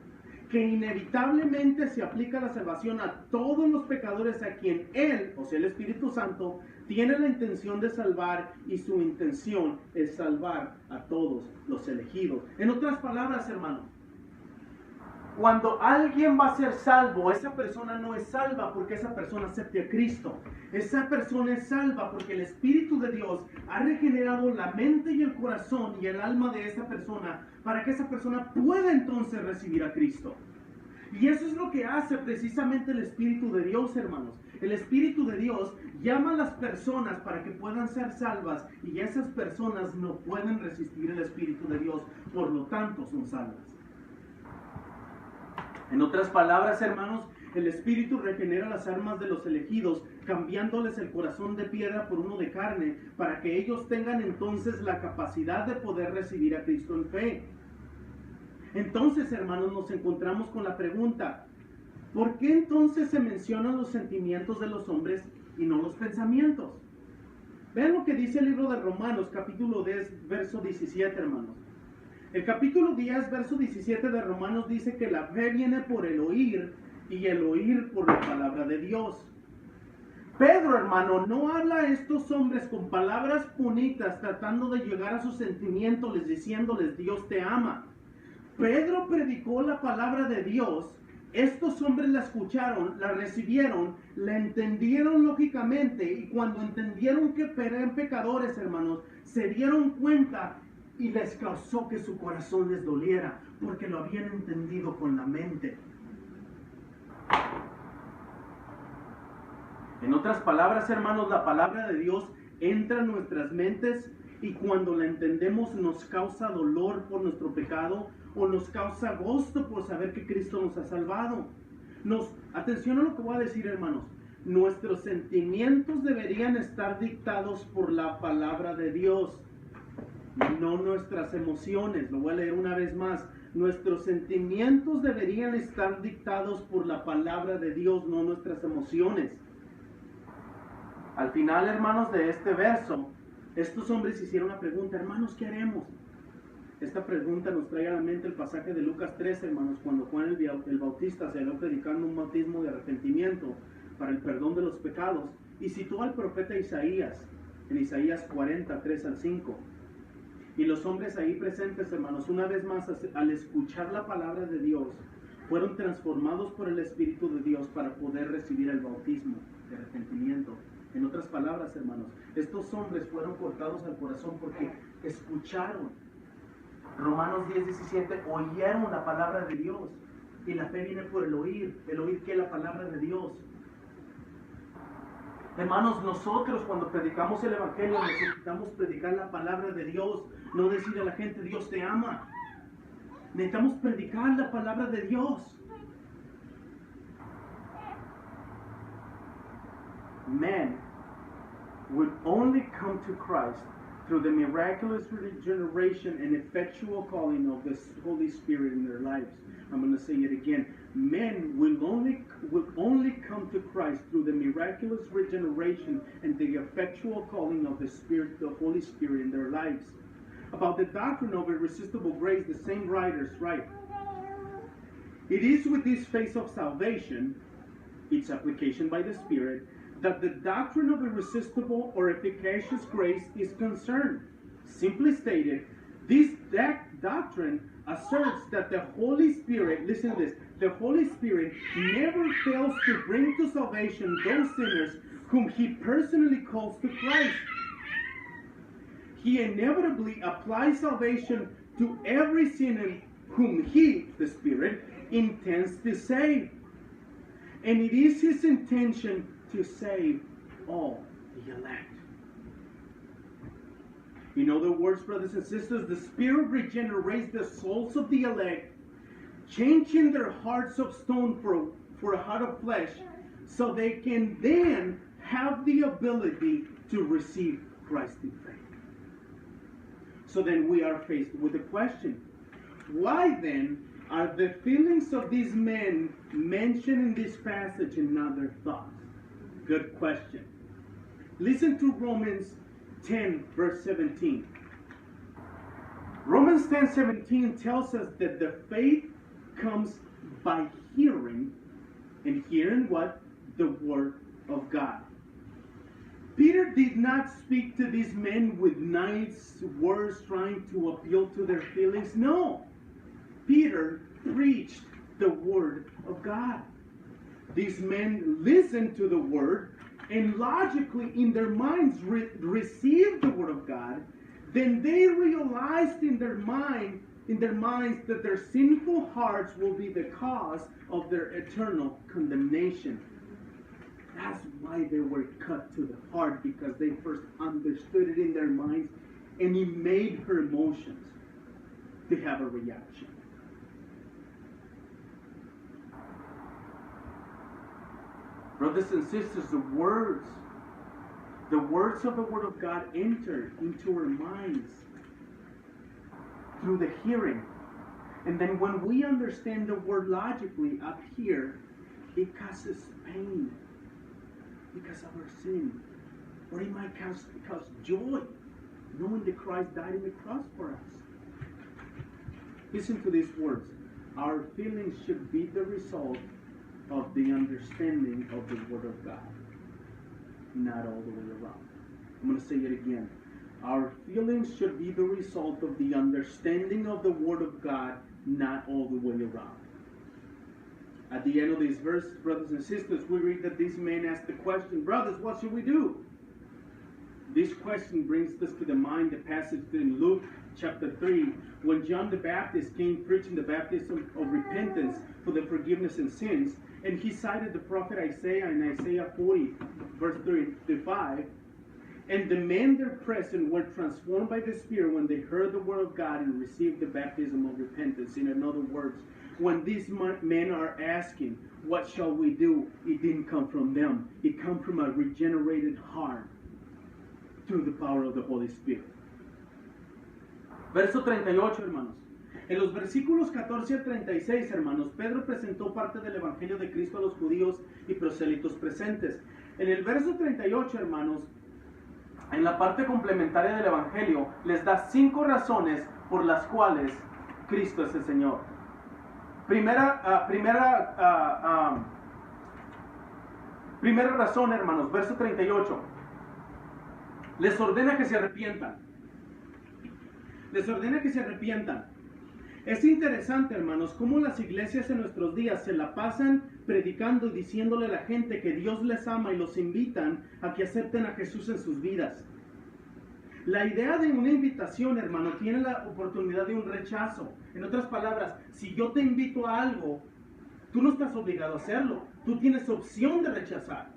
que inevitablemente se aplica la salvación a todos los pecadores a quien Él, o sea el Espíritu Santo, tiene la intención de salvar, y su intención es salvar a todos los elegidos. En otras palabras, hermanos, cuando alguien va a ser salvo, esa persona no es salva porque esa persona acepte a Cristo. Esa persona es salva porque el Espíritu de Dios ha regenerado la mente y el corazón y el alma de esa persona para que esa persona pueda entonces recibir a Cristo. Y eso es lo que hace precisamente el Espíritu de Dios, hermanos. El Espíritu de Dios llama a las personas para que puedan ser salvas, y esas personas no pueden resistir el Espíritu de Dios, por lo tanto son salvas. En otras palabras, hermanos, el Espíritu regenera las almas de los elegidos, cambiándoles el corazón de piedra por uno de carne, para que ellos tengan entonces la capacidad de poder recibir a Cristo en fe. Entonces, hermanos, nos encontramos con la pregunta: ¿por qué entonces se mencionan los sentimientos de los hombres y no los pensamientos? Vean lo que dice el libro de Romanos, capítulo 10, verso 17, hermanos. El capítulo 10, verso 17 de Romanos dice que la fe viene por el oír, y el oír por la palabra de Dios. Pedro, hermano, no habla a estos hombres con palabras bonitas tratando de llegar a sus sentimientos, les diciéndoles Dios te ama. Pedro predicó la palabra de Dios. Estos hombres la escucharon, la recibieron, la entendieron lógicamente, y cuando entendieron que eran pecadores, hermanos, se dieron cuenta y les causó que su corazón les doliera, porque lo habían entendido con la mente. En otras palabras, hermanos, la palabra de Dios entra en nuestras mentes, y cuando la entendemos nos causa dolor por nuestro pecado, o nos causa gozo por saber que Cristo nos ha salvado. Atención a lo que voy a decir, hermanos. Nuestros sentimientos deberían estar dictados por la palabra de Dios, no nuestras emociones. Lo voy a leer una vez más. Nuestros sentimientos deberían estar dictados por la palabra de Dios, no nuestras emociones. Al final, hermanos, de este verso, estos hombres hicieron una pregunta: hermanos, ¿qué haremos? Esta pregunta nos trae a la mente el pasaje de Lucas 13, hermanos, cuando Juan el Bautista se había predicando un bautismo de arrepentimiento para el perdón de los pecados, y citó al profeta Isaías, en Isaías 40, 3 al 5. Y los hombres ahí presentes, hermanos, una vez más, al escuchar la palabra de Dios, fueron transformados por el Espíritu de Dios para poder recibir el bautismo de arrepentimiento. En otras palabras, hermanos, estos hombres fueron cortados al corazón porque escucharon. Romanos 10, 17, oyeron la palabra de Dios. Y la fe viene por el oír que es la palabra de Dios. Hermanos, nosotros cuando predicamos el Evangelio necesitamos predicar la palabra de Dios, no decir a la gente Dios te ama. Necesitamos predicar la palabra de Dios. Men will only come to Christ through the miraculous regeneration and effectual calling of the Holy Spirit in their lives. I'm going to say it again. Men will only come to Christ through the miraculous regeneration and the effectual calling of the Spirit, the Holy Spirit in their lives. About the doctrine of irresistible grace, the same writers write, it is with this phase of salvation, its application by the Spirit, that the doctrine of irresistible or efficacious grace is concerned. Simply stated, this doctrine asserts that the Holy Spirit, listen to this, the Holy Spirit never fails to bring to salvation those sinners whom he personally calls to Christ. He inevitably applies salvation to every sinner whom he, the Spirit, intends to save. And it is his intention to save all the elect. In other words, brothers and sisters, the Spirit regenerates the souls of the elect, changing their hearts of stone for a heart of flesh, so they can then have the ability to receive Christ in faith. So then we are faced with the question, why then are the feelings of these men mentioned in this passage and not their thoughts? Good question. Listen to Romans 10, verse 17. Romans 10:17 tells us that the faith comes by hearing, and hearing what? The Word of God. Peter did not speak to these men with nice words trying to appeal to their feelings. No. Peter preached the Word of God. These men listened to the Word and logically in their minds received the Word of God. Then they realized in their minds that their sinful hearts will be the cause of their eternal condemnation. That's why they were cut to the heart, because they first understood it in their minds, and it made her emotions to have a reaction. Brothers and sisters, the words of the Word of God enter into our minds through the hearing. And then when we understand the Word logically up here, it causes pain because of our sin. Or it might cause joy, knowing that Christ died on the cross for us. Listen to these words. Our feelings should be the result of the understanding of the Word of God, not all the way around. I'm going to say it again. Our feelings should be the result of the understanding of the Word of God, not all the way around. At the end of this verse, brothers and sisters, we read that these men asked the question, brothers, what should we do? This question brings us to the mind the passage in Luke chapter 3, when John the Baptist came preaching the baptism of repentance for the forgiveness of sins. And he cited the prophet Isaiah in Isaiah 40, verse 35. And the men there present were transformed by the Spirit when they heard the word of God and received the baptism of repentance. In other words, when these men are asking, what shall we do? It didn't come from them. It comes from a regenerated heart through the power of the Holy Spirit. Verso 38, hermanos. En los versículos 14 al 36, hermanos, Pedro presentó parte del Evangelio de Cristo a los judíos y prosélitos presentes. En el verso 38, hermanos, en la parte complementaria del Evangelio, les da 5 razones por las cuales Cristo es el Señor. Primera razón, hermanos, verso 38. Les ordena que se arrepientan. Les ordena que se arrepientan. Es interesante, hermanos, cómo las iglesias en nuestros días se la pasan predicando y diciéndole a la gente que Dios les ama y los invitan a que acepten a Jesús en sus vidas. La idea de una invitación, hermano, tiene la oportunidad de un rechazo. En otras palabras, si yo te invito a algo, tú no estás obligado a hacerlo. Tú tienes opción de rechazar.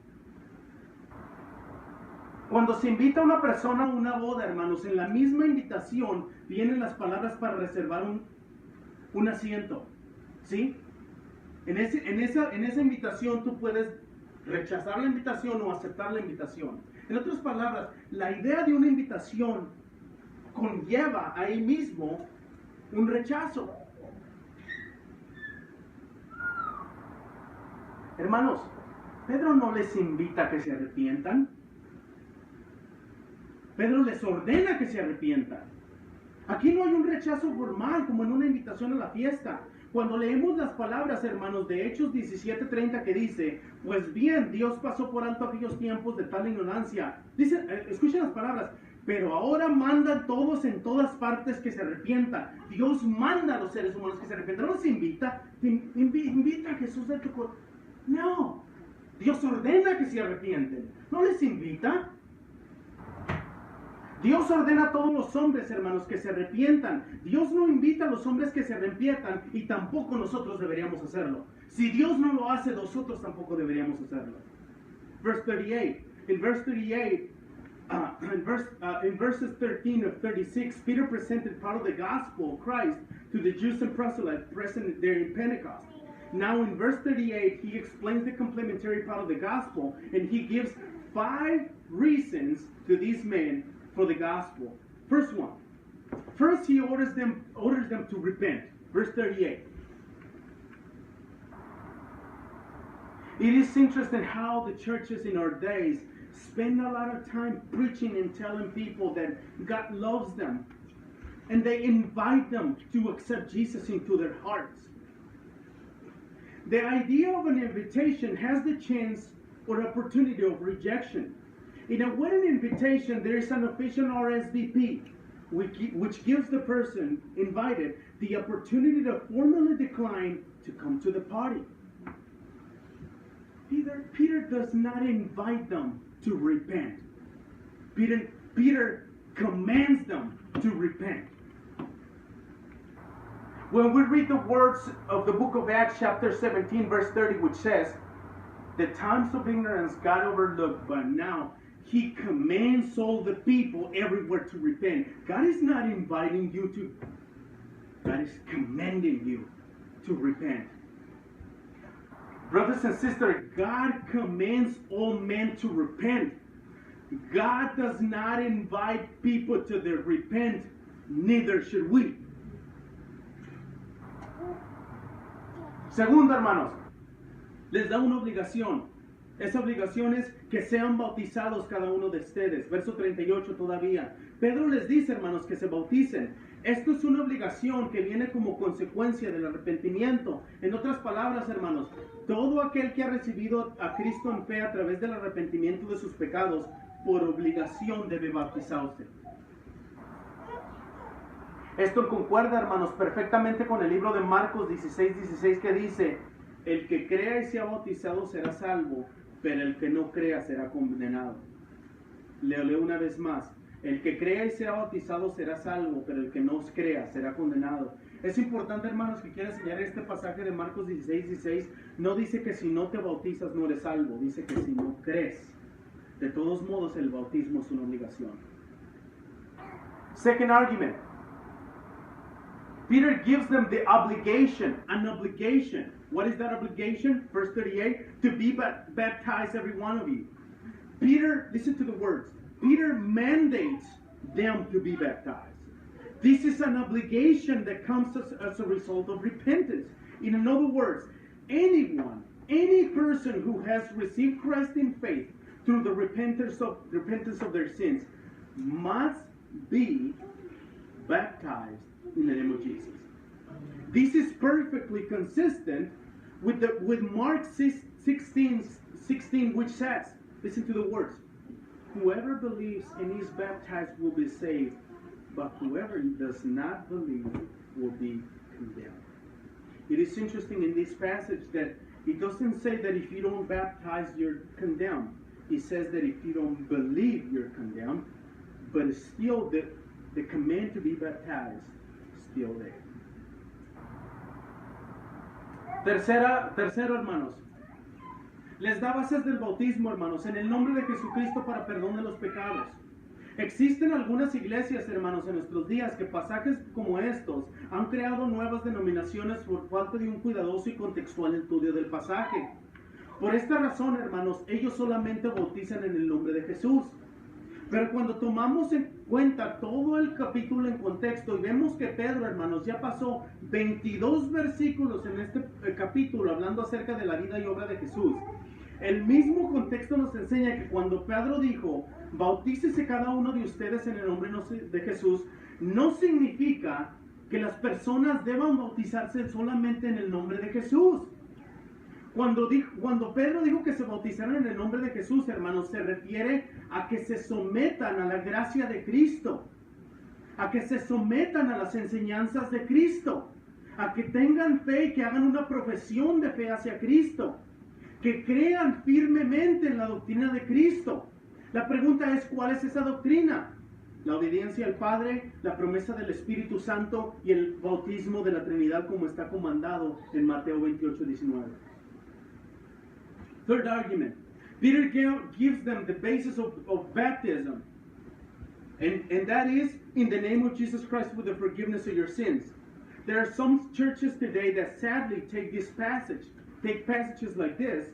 Cuando se invita a una persona a una boda, hermanos, en la misma invitación vienen las palabras para reservar un asiento, ¿sí? En esa invitación tú puedes rechazar la invitación o aceptar la invitación. En otras palabras, la idea de una invitación conlleva ahí mismo un rechazo. Hermanos, Pedro no les invita a que se arrepientan. Pedro les ordena que se arrepientan. Aquí no hay un rechazo formal como en una invitación a la fiesta. Cuando leemos las palabras, hermanos, de Hechos 17:30 que dice, pues bien, Dios pasó por alto aquellos tiempos de tal ignorancia. Dice, escuchen las palabras, pero ahora manda a todos en todas partes que se arrepientan. Dios manda a los seres humanos que se arrepientan. No los invita. Invita a Jesús a tu corazón. No. Dios ordena que se arrepienten. No les invita. Dios ordena a todos los hombres, hermanos, que se arrepientan. Dios no invita a los hombres que se arrepientan y tampoco nosotros deberíamos hacerlo. Si Dios no lo hace, nosotros tampoco deberíamos hacerlo. Verse 38. In verse 38, in verses 13 of 36, Peter presented part of the gospel of Christ to the Jews and proselytes present there in Pentecost. Now in verse 38, he explains the complementary part of the gospel, and he gives 5 reasons to these men for the gospel. First one. First, he orders them to repent. Verse 38. It is interesting how the churches in our days spend a lot of time preaching and telling people that God loves them. And they invite them to accept Jesus into their hearts. The idea of an invitation has the chance or opportunity of rejection. In a wedding invitation, there is an official RSVP, which gives the person invited the opportunity to formally decline to come to the party. Peter does not invite them to repent. Peter commands them to repent. When we read the words of the book of Acts chapter 17 verse 30, which says, the times of ignorance God overlooked, but now he commands all the people everywhere to repent. God is not inviting you to, God is commanding you to repent. Brothers and sisters, God commands all men to repent. God does not invite people to the repent, neither should we. Segundo, hermanos, les da una obligación. Esa obligación es que sean bautizados cada uno de ustedes. Verso 38 todavía. Pedro les dice, hermanos, que se bauticen. Esto es una obligación que viene como consecuencia del arrepentimiento. En otras palabras, hermanos, todo aquel que ha recibido a Cristo en fe a través del arrepentimiento de sus pecados, por obligación debe bautizarse. Esto concuerda, hermanos, perfectamente con el libro de Marcos 16:16 que dice, el que crea y sea bautizado será salvo, pero el que no crea será condenado. Leo una vez más. El que crea y sea bautizado será salvo, pero el que no crea será condenado. Es importante, hermanos, que quiera enseñar este pasaje de Marcos 16:16. No dice que si no te bautizas no eres salvo, dice que si no crees. De todos modos, el bautismo es una obligación. Second argument. Peter gives them the obligation, an obligation. What is that obligation? Verse 38, to be baptized, every one of you. Peter, listen to the words. Peter mandates them to be baptized. This is an obligation that comes as a result of repentance. In other words, anyone, any person who has received Christ in faith through the repentance of their sins must be baptized in the name of Jesus. This is perfectly consistent with Mark 16, which says, listen to the words, whoever believes and is baptized will be saved, but whoever does not believe will be condemned. It is interesting in this passage that it doesn't say that if you don't baptize, you're condemned. It says that if you don't believe, you're condemned, but it's still the command to be baptized is still there. Tercero, hermanos. Les da bases del bautismo, hermanos, en el nombre de Jesucristo para perdón de los pecados. Existen algunas iglesias, hermanos, en nuestros días que pasajes como estos han creado nuevas denominaciones por falta de un cuidadoso y contextual estudio del pasaje. Por esta razón, hermanos, ellos solamente bautizan en el nombre de Jesús. Pero cuando tomamos en cuenta todo el capítulo en contexto y vemos que Pedro, hermanos, ya pasó 22 versículos en este capítulo hablando acerca de la vida y obra de Jesús. El mismo contexto nos enseña que cuando Pedro dijo, bautícese cada uno de ustedes en el nombre de Jesús, no significa que las personas deban bautizarse solamente en el nombre de Jesús. Cuando Pedro dijo que se bautizaran en el nombre de Jesús, hermanos, se refiere a que se sometan a la gracia de Cristo, a que se sometan a las enseñanzas de Cristo, a que tengan fe y que hagan una profesión de fe hacia Cristo, que crean firmemente en la doctrina de Cristo. La pregunta es, ¿cuál es esa doctrina? La obediencia al Padre, la promesa del Espíritu Santo y el bautismo de la Trinidad, como está comandado en Mateo 28:19. Third argument. Peter gives them the basis of baptism. And that is in the name of Jesus Christ for the forgiveness of your sins. There are some churches today that sadly take passages like this,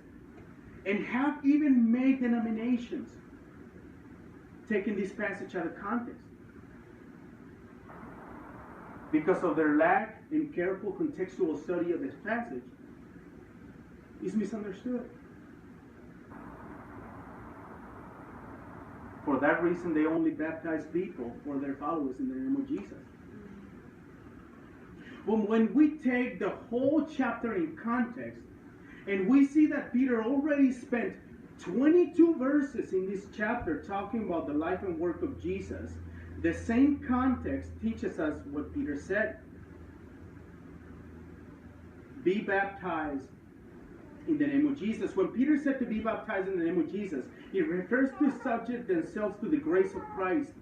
and have even made denominations taking this passage out of context. Because of their lack in careful contextual study of this passage, it's misunderstood. For that reason, they only baptize people or their followers in the name of Jesus. But when we take the whole chapter in context, and we see that Peter already spent 22 verses in this chapter talking about the life and work of Jesus, the same context teaches us what Peter said. Be baptized in the name of Jesus. When Peter said to be baptized in the name of Jesus, he refers to subject themselves to the grace of Christ,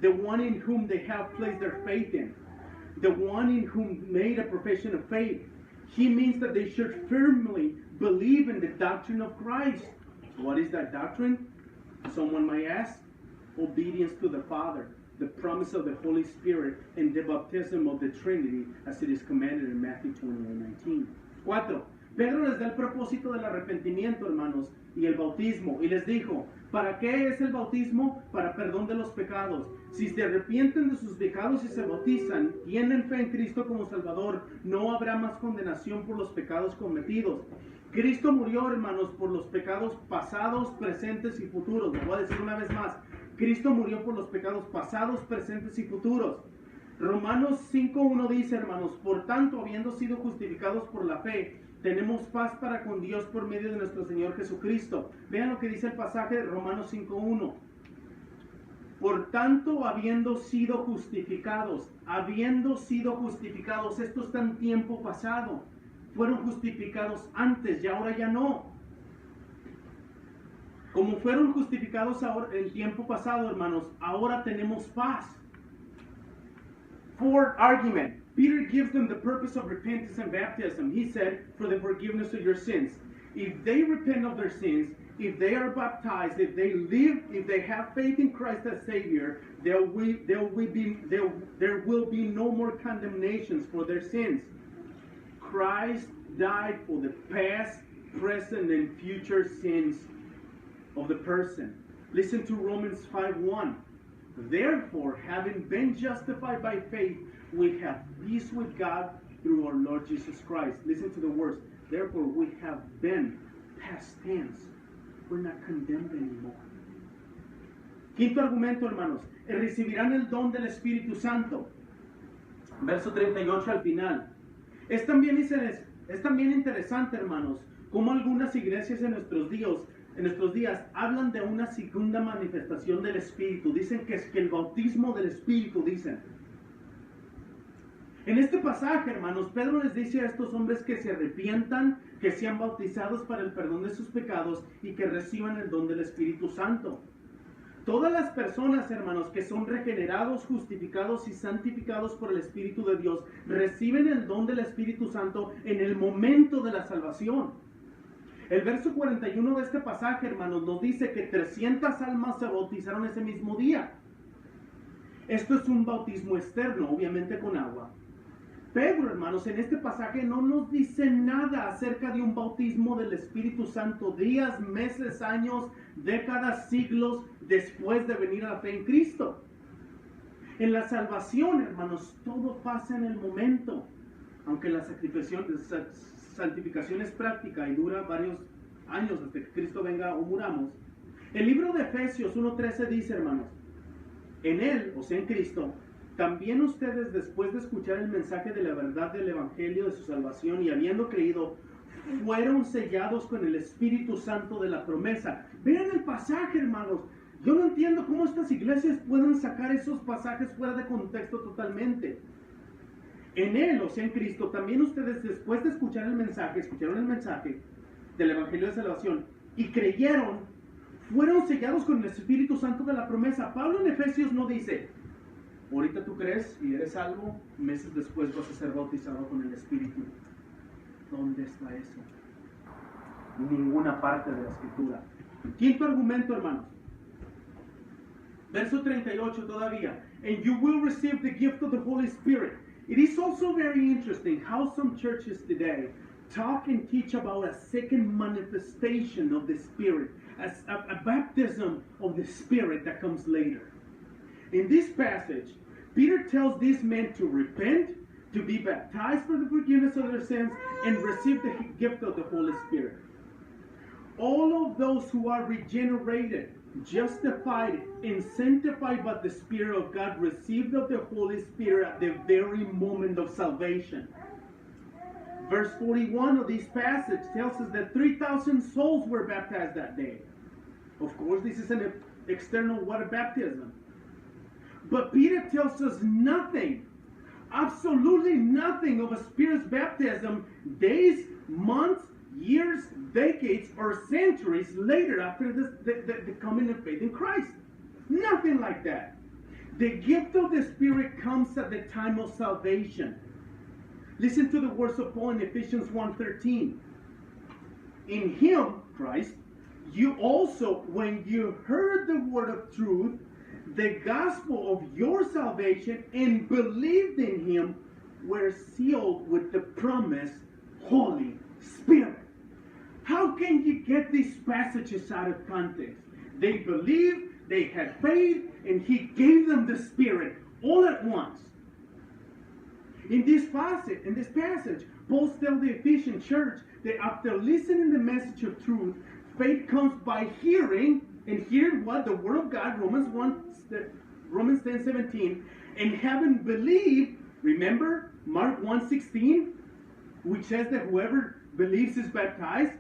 the one in whom they have placed their faith in, the one in whom made a profession of faith. He means that they should firmly believe in the doctrine of Christ. What is that doctrine? Someone might ask. Obedience to the Father, the promise of the Holy Spirit, and the baptism of the Trinity, as it is commanded in Matthew 28:19. 4. Pedro les da el propósito del arrepentimiento, hermanos, y el bautismo, y les dijo, ¿para qué es el bautismo? Para perdón de los pecados. Si se arrepienten de sus pecados y se bautizan, tienen fe en Cristo como Salvador, no habrá más condenación por los pecados cometidos. Cristo murió, hermanos, por los pecados pasados, presentes y futuros. Lo voy a decir una vez más. Cristo murió por los pecados pasados, presentes y futuros. Romanos 5:1 dice, hermanos, por tanto, habiendo sido justificados por la fe, tenemos paz para con Dios por medio de nuestro Señor Jesucristo. Vean lo que dice el pasaje de Romanos 5:1. Por tanto, habiendo sido justificados, esto está en tiempo pasado. Fueron justificados antes y ahora ya no. Como fueron justificados ahora, en tiempo pasado, hermanos, ahora tenemos paz. Fourth argument. Peter gives them the purpose of repentance and baptism. He said, for the forgiveness of your sins. If they repent of their sins, if they are baptized, if they have faith in Christ as Savior, there will be no more condemnations for their sins. Christ died for the past, present, and future sins of the person. Listen to Romans 5:1. Therefore, having been justified by faith, we have peace with God through our Lord Jesus Christ. Listen to the words. Therefore, we have been, past tense. We're not condemned anymore. Quinto argumento, hermanos. Recibirán el don del Espíritu Santo. Verso 38 al final. Es también interesante, hermanos, cómo algunas iglesias en nuestros días hablan de una segunda manifestación del Espíritu. Dicen que es que el bautismo del Espíritu, dicen. En este pasaje, hermanos, Pedro les dice a estos hombres que se arrepientan, que sean bautizados para el perdón de sus pecados y que reciban el don del Espíritu Santo. Todas las personas, hermanos, que son regenerados, justificados y santificados por el Espíritu de Dios, reciben el don del Espíritu Santo en el momento de la salvación. El verso 41 de este pasaje, hermanos, nos dice que 300 almas se bautizaron ese mismo día. Esto es un bautismo externo, obviamente con agua. Pedro, hermanos, en este pasaje no nos dice nada acerca de un bautismo del Espíritu Santo días, meses, años, décadas, siglos después de venir a la fe en Cristo. En la salvación, hermanos, todo pasa en el momento. Aunque la santificación es práctica y dura varios años hasta que Cristo venga o muramos. El libro de Efesios 1:13 dice, hermanos, en Él, o sea en Cristo, también ustedes, después de escuchar el mensaje de la verdad del Evangelio de su salvación y habiendo creído, fueron sellados con el Espíritu Santo de la promesa. Vean el pasaje, hermanos. Yo no entiendo cómo estas iglesias pueden sacar esos pasajes fuera de contexto totalmente. En Él, o sea, en Cristo, también ustedes, después de escucharon el mensaje del Evangelio de Salvación y creyeron, fueron sellados con el Espíritu Santo de la promesa. Pablo en Efesios no dice, ahorita tú crees y eres salvo, meses después vas a ser bautizado con el Espíritu. ¿Dónde está eso? Ninguna parte de la Escritura. Quinto argumento, hermanos. Verso 38 todavía. And you will receive the gift of the Holy Spirit. It is also very interesting how some churches today talk and teach about a second manifestation of the Spirit, as a baptism of the Spirit that comes later. In this passage, Peter tells these men to repent, to be baptized for the forgiveness of their sins, and receive the gift of the Holy Spirit. All of those who are regenerated, justified, and sanctified by the Spirit of God received of the Holy Spirit at the very moment of salvation. Verse 41 of this passage tells us that 3,000 souls were baptized that day. Of course, this is an external water baptism. But Peter tells us nothing, absolutely nothing of a Spirit's baptism days, months, years, decades, or centuries later after the coming of faith in Christ. Nothing like that. The gift of the Spirit comes at the time of salvation. Listen to the words of Paul in Ephesians 1:13. In Him, Christ, you also, when you heard the word of truth, the gospel of your salvation, and believed in Him, were sealed with the promised Holy Spirit. How can you get these passages out of context? They believed, they had faith, and He gave them the Spirit all at once. In this passage, Paul tells the Ephesian church that after listening to the message of truth, faith comes by hearing, and hearing what? The Word of God, Romans 10:17, and having believed, remember Mark 1:16, which says that whoever believes is baptized.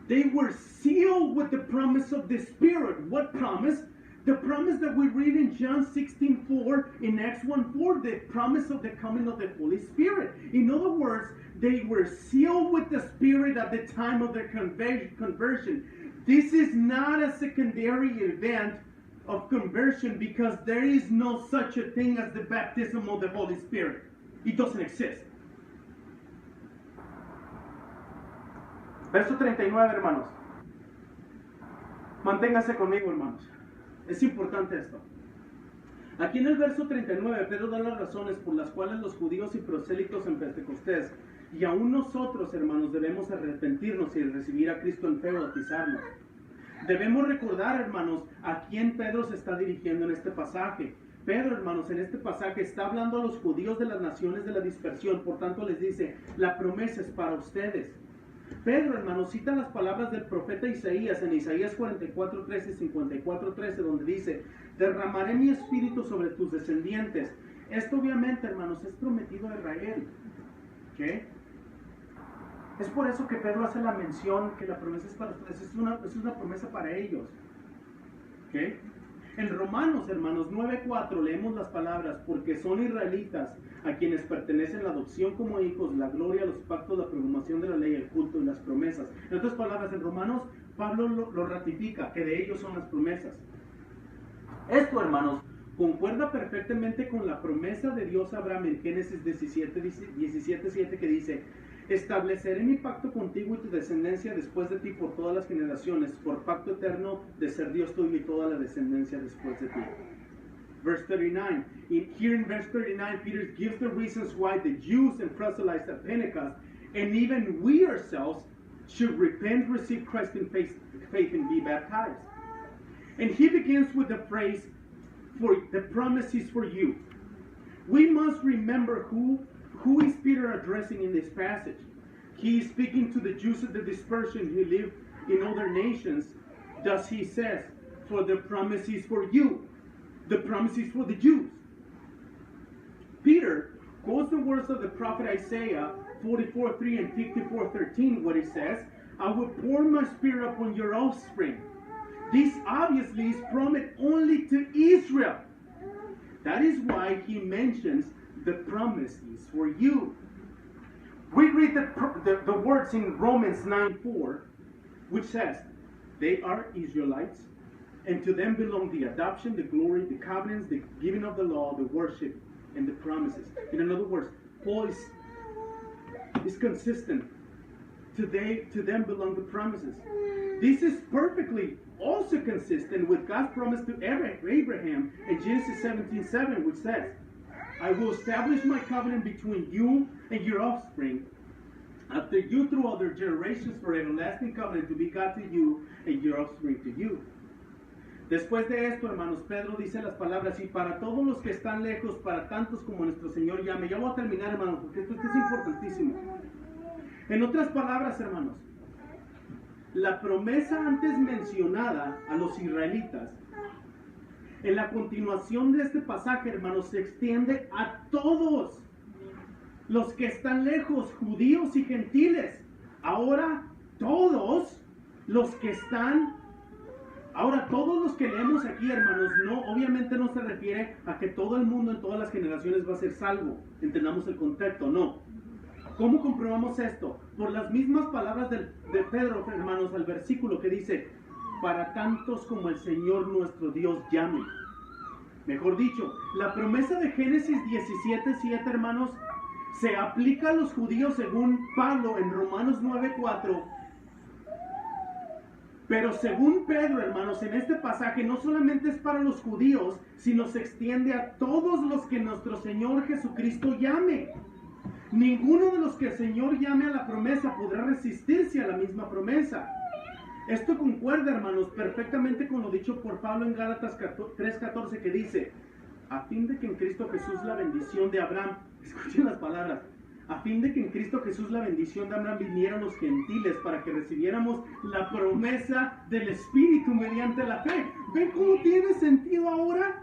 They were sealed with the promise of the Spirit. What promise? The promise that we read in John 16:4, in Acts 1:4, the promise of the coming of the Holy Spirit. In other words, they were sealed with the Spirit at the time of their conversion. This is not a secondary event of conversion, because there is no such a thing as the baptism of the Holy Spirit. It doesn't exist. Verso 39, hermanos. Manténgase conmigo, hermanos. Es importante esto. Aquí en el verso 39, Pedro da las razones por las cuales los judíos y prosélitos en Pentecostés, y aún nosotros, hermanos, debemos arrepentirnos y recibir a Cristo en fe y bautizarnos. Debemos recordar, hermanos, a quién Pedro se está dirigiendo en este pasaje. Pedro, hermanos, en este pasaje está hablando a los judíos de las naciones de la dispersión. Por tanto, les dice, la promesa es para ustedes. Pedro, hermanos, cita las palabras del profeta Isaías en Isaías 44:13 y 54:13, donde dice, derramaré mi espíritu sobre tus descendientes. Esto obviamente, hermanos, es prometido a Israel. ¿Qué? Es por eso que Pedro hace la mención que la promesa es para ustedes. Es una promesa para ellos. ¿Qué? En Romanos, hermanos, 9:4 leemos las palabras, porque son israelitas a quienes pertenecen la adopción como hijos, la gloria, los pactos, la promulgación de la ley, el culto y las promesas. En otras palabras, en Romanos, Pablo lo ratifica, que de ellos son las promesas. Esto, hermanos, concuerda perfectamente con la promesa de Dios a Abraham en Génesis 17:7, que dice, estableceré mi pacto contigo y tu descendencia después de ti por todas las generaciones, por pacto eterno de ser Dios tuyo y toda la descendencia después de ti. Verse 39. Here in verse 39, Peter gives the reasons why the Jews and proselytes at Pentecost, and even we ourselves, should repent, receive Christ in faith, and be baptized. And he begins with the phrase, "For the promise is for you." We must remember who is Peter addressing in this passage. He is speaking to the Jews of the dispersion who live in other nations. Thus he says, "For the promise is for you." The promise is for the Jews. Peter quotes the words of the prophet Isaiah 44:3 and 54:13, what it says, I will pour my spirit upon your offspring. This obviously is promised only to Israel. That is why he mentions the promise is for you. We read the words in Romans 9:4, which says, they are Israelites, and to them belong the adoption, the glory, the covenants, the giving of the law, the worship, and the promises. In other words, Paul is consistent. To them belong the promises. This is perfectly also consistent with God's promise to Abraham in Genesis 17:7, which says, I will establish my covenant between you and your offspring after you through other generations for everlasting covenant to be God to you and your offspring to you. Después de esto, hermanos, Pedro dice las palabras, y para todos los que están lejos, para tantos como nuestro Señor llame. Ya voy a terminar, hermanos, porque esto es importantísimo. En otras palabras, hermanos, la promesa antes mencionada a los israelitas, en la continuación de este pasaje, hermanos, se extiende a todos los que están lejos, judíos y gentiles. Ahora todos los que leemos aquí, hermanos, obviamente no se refiere a que todo el mundo en todas las generaciones va a ser salvo. Entendamos el contexto, no. ¿Cómo comprobamos esto? Por las mismas palabras de Pedro, hermanos, al versículo que dice, para tantos como el Señor nuestro Dios llame. Mejor dicho, la promesa de Génesis 17:7, hermanos, se aplica a los judíos según Pablo en Romanos 9:4. Pero según Pedro, hermanos, en este pasaje no solamente es para los judíos, sino se extiende a todos los que nuestro Señor Jesucristo llame. Ninguno de los que el Señor llame a la promesa podrá resistirse a la misma promesa. Esto concuerda, hermanos, perfectamente con lo dicho por Pablo en Gálatas 3:14, que dice, a fin de que en Cristo Jesús la bendición de Abraham, escuchen las palabras, a fin de que en Cristo Jesús la bendición de Abraham vinieran los gentiles para que recibiéramos la promesa del Espíritu mediante la fe. ¿Ven cómo tiene sentido ahora?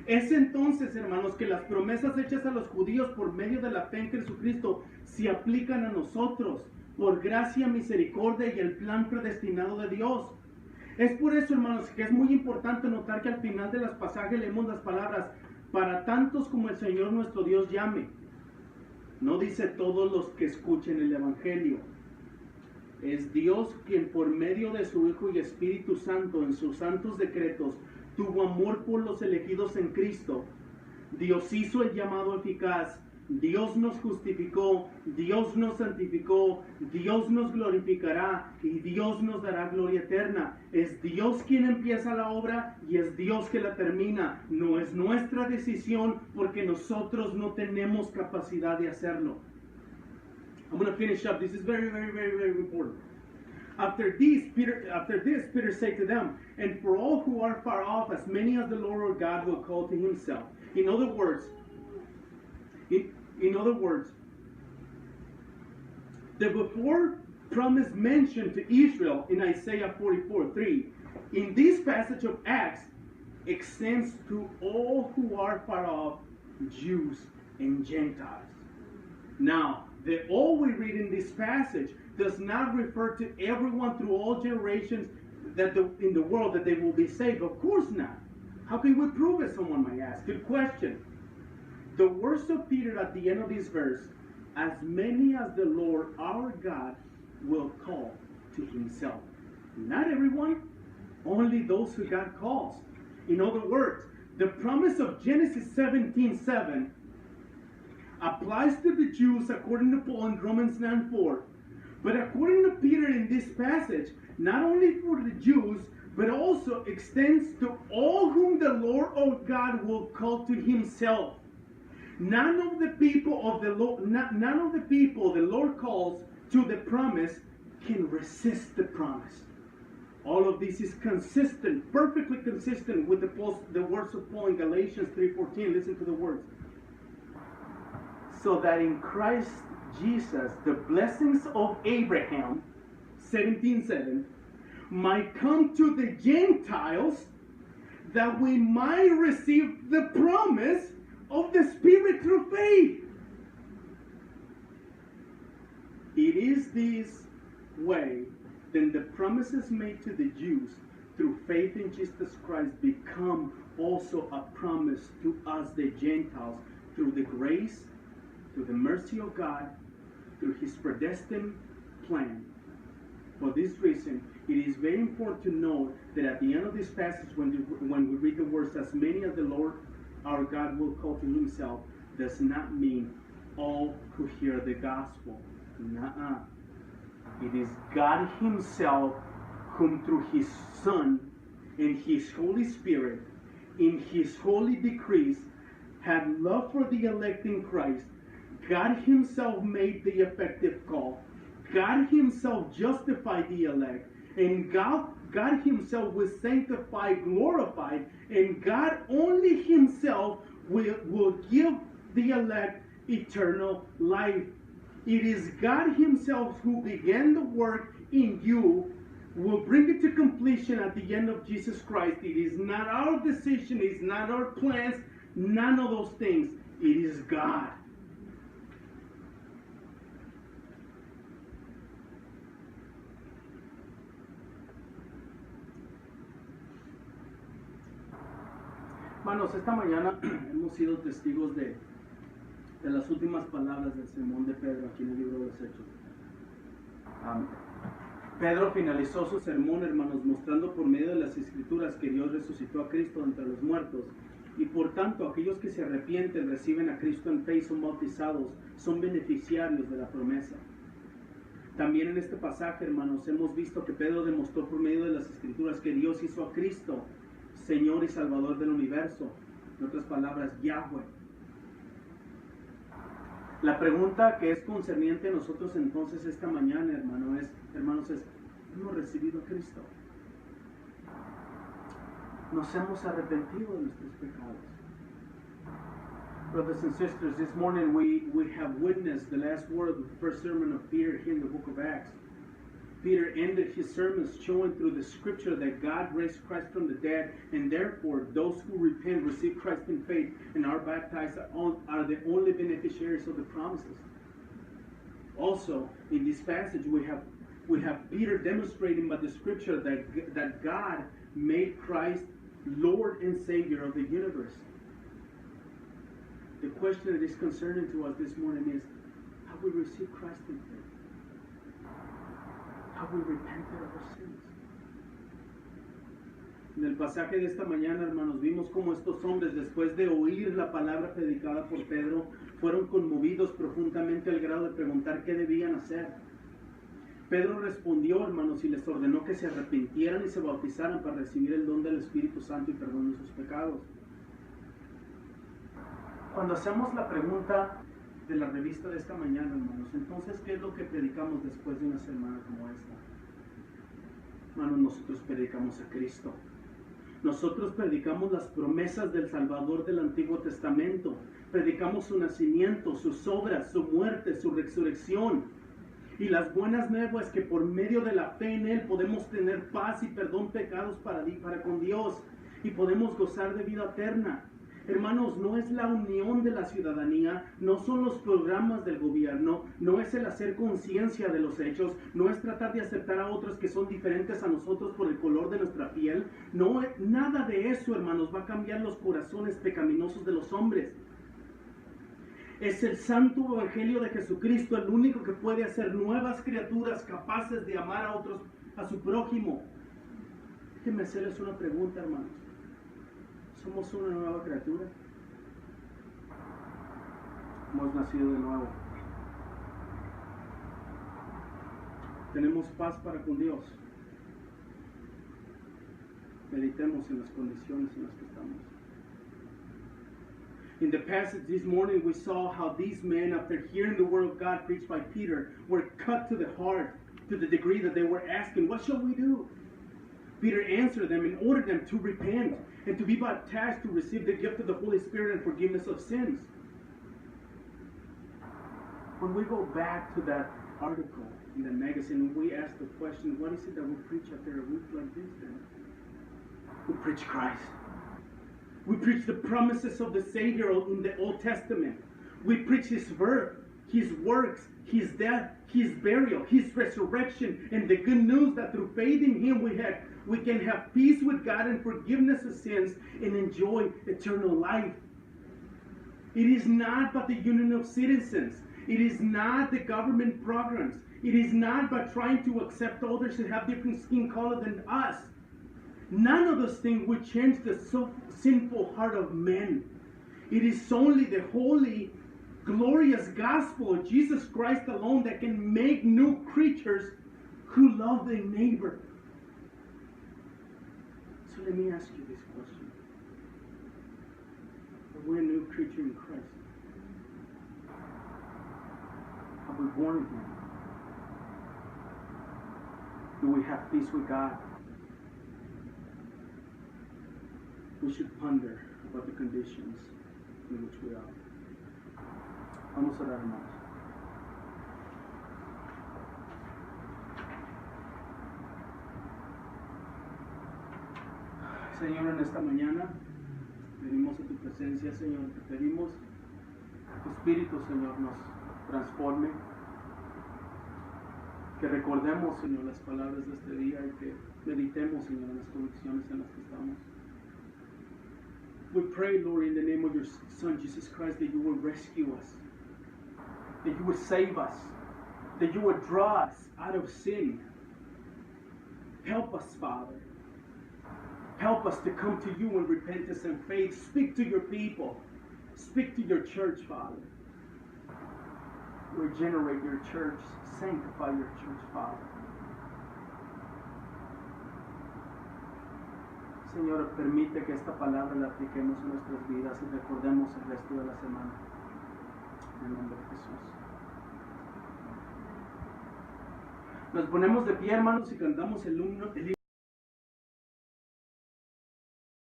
Es entonces, hermanos, que las promesas hechas a los judíos por medio de la fe en Jesucristo se aplican a nosotros por gracia, misericordia y el plan predestinado de Dios. Es por eso, hermanos, que es muy importante notar que al final de los pasajes leemos las palabras, para tantos como el Señor nuestro Dios llame. No dice todos los que escuchen el Evangelio. Es Dios quien por medio de su Hijo y Espíritu Santo en sus santos decretos tuvo amor por los elegidos en Cristo. Dios hizo el llamado eficaz. Dios nos justificó, Dios nos santificó, Dios nos glorificará y Dios nos dará gloria eterna. Es Dios quien empieza la obra y es Dios que la termina. No es nuestra decisión porque nosotros no tenemos capacidad de hacerlo. I'm going to finish up. This is very, very, very, very important. After this, Peter said to them, and for all who are far off, as many as the Lord our God will call to himself. In other words, the before promise mentioned to Israel in Isaiah 44:3, in this passage of Acts, extends to all who are far off, Jews and Gentiles. Now, the all we read in this passage does not refer to everyone through all generations in the world that they will be saved. Of course not. How can we prove it, someone might ask? Good question. The words of Peter at the end of this verse, as many as the Lord our God will call to himself. Not everyone, only those who God calls. In other words, the promise of Genesis 17:7 applies to the Jews according to Paul in Romans 9:4. But according to Peter in this passage, not only for the Jews, but also extends to all whom the Lord our God will call to himself. None of the people the Lord calls to the promise can resist the promise. All of this is consistent, perfectly consistent with the words of Paul in Galatians 3:14. Listen to the words. So that in Christ Jesus, the blessings of Abraham, 17:7, might come to the Gentiles, that we might receive the promise of the Spirit through faith. it is this way, then the promises made to the Jews through faith in Jesus Christ become also a promise to us, the Gentiles, through the grace, through the mercy of God, through his predestined plan. For this reason, it is very important to note that at the end of this passage, when we read the words, as many as the Lord our God will call to himself, does not mean all who hear the gospel. Nuh-uh. It is God himself whom through his Son and his Holy Spirit, in his holy decrees, had love for the elect in Christ. God himself made the effective call. God himself justified the elect. And God himself will sanctify, glorified. And God only himself will give the elect eternal life. It is God himself who began the work in you, will bring it to completion at the end of Jesus Christ. It is not our decision, it is not our plans, none of those things. It is God. Hermanos, esta mañana hemos sido testigos de las últimas palabras del sermón de Pedro aquí en el libro de los Hechos. Pedro finalizó su sermón, hermanos, mostrando por medio de las Escrituras que Dios resucitó a Cristo entre los muertos. Y por tanto, aquellos que se arrepienten, reciben a Cristo en fe y son bautizados, son beneficiarios de la promesa. También en este pasaje, hermanos, hemos visto que Pedro demostró por medio de las Escrituras que Dios hizo a Cristo Señor y Salvador del universo. En otras palabras, Yahweh. La pregunta que es concerniente a nosotros entonces esta mañana, hermanos, ¿hemos recibido a Cristo? ¿Nos hemos arrepentido de nuestros pecados? Brothers and sisters, this morning we have witnessed the last word of the first sermon of Peter here in the book of Acts. Peter ended his sermons showing through the scripture that God raised Christ from the dead, and therefore those who repent, receive Christ in faith, and are baptized are the only beneficiaries of the promises. Also, in this passage, we have Peter demonstrating by the scripture that God made Christ Lord and Savior of the universe. The question that is concerning to us this morning is, have we received Christ in faith? Have we repented of our sins? En el pasaje de esta mañana, hermanos, vimos cómo estos hombres, después de oír la palabra predicada por Pedro, fueron conmovidos profundamente al grado de preguntar qué debían hacer. Pedro respondió, hermanos, y les ordenó que se arrepintieran y se bautizaran para recibir el don del Espíritu Santo y perdón de sus pecados. Cuando hacemos la pregunta de la revista de esta mañana, hermanos, entonces, ¿qué es lo que predicamos después de una semana como esta? Hermanos, nosotros predicamos a Cristo. Nosotros predicamos las promesas del Salvador del Antiguo Testamento. Predicamos su nacimiento, sus obras, su muerte, su resurrección. Y las buenas nuevas que por medio de la fe en Él podemos tener paz y perdón pecados para con Dios. Y podemos gozar de vida eterna. Hermanos, no es la unión de la ciudadanía, no son los programas del gobierno, no es el hacer conciencia de los hechos, no es tratar de aceptar a otros que son diferentes a nosotros por el color de nuestra piel. No, nada de eso, hermanos, va a cambiar los corazones pecaminosos de los hombres. Es el santo evangelio de Jesucristo el único que puede hacer nuevas criaturas capaces de amar a otros, a su prójimo. Déjenme hacerles una pregunta, hermanos. ¿Somos una nueva criatura? Hemos nacido de nuevo. Tenemos paz para con Dios. Meditemos en las condiciones en las que estamos. In the passage this morning, we saw how these men, after hearing the word of God preached by Peter, were cut to the heart to the degree that they were asking, what shall we do? Peter answered them and ordered them to repent and to be baptized to receive the gift of the Holy Spirit and forgiveness of sins. When we go back to that article in the magazine, we ask the question, what is it that we preach after a week like this then? We preach Christ. We preach the promises of the Savior in the Old Testament. We preach His birth. His works, His death, His burial, His resurrection, and the good news that through faith in Him we can have peace with God and forgiveness of sins and enjoy eternal life. It is not but the union of citizens. It is not the government programs. It is not by trying to accept others that have different skin color than us. None of those things will change the sinful heart of men. It is only the holy, glorious gospel of Jesus Christ alone that can make new creatures who love their neighbor. So let me ask you this question. Are we a new creature in Christ? Are we born again? Do we have peace with God? We should ponder about the conditions in which we are. Vamos a orar, hermanos. Señor, en esta mañana venimos a tu presencia, Señor. Te pedimos que tu Espíritu, Señor, nos transforme. Que recordemos, Señor, las palabras de este día y que meditemos, Señor, en las convicciones en las que estamos. We pray, Lord, in the name of your Son, Jesus Christ, that you will rescue us, that you will save us, that you will draw us out of sin. Help us, Father. Help us to come to you in repentance and faith. Speak to your people. Speak to your church, Father. Regenerate your church. Sanctify your church, Father. Señor, permite que esta palabra la apliquemos en nuestras vidas y recordemos el resto de la semana. En el nombre de Jesús. Nos ponemos de pie, hermanos, y cantamos el himno.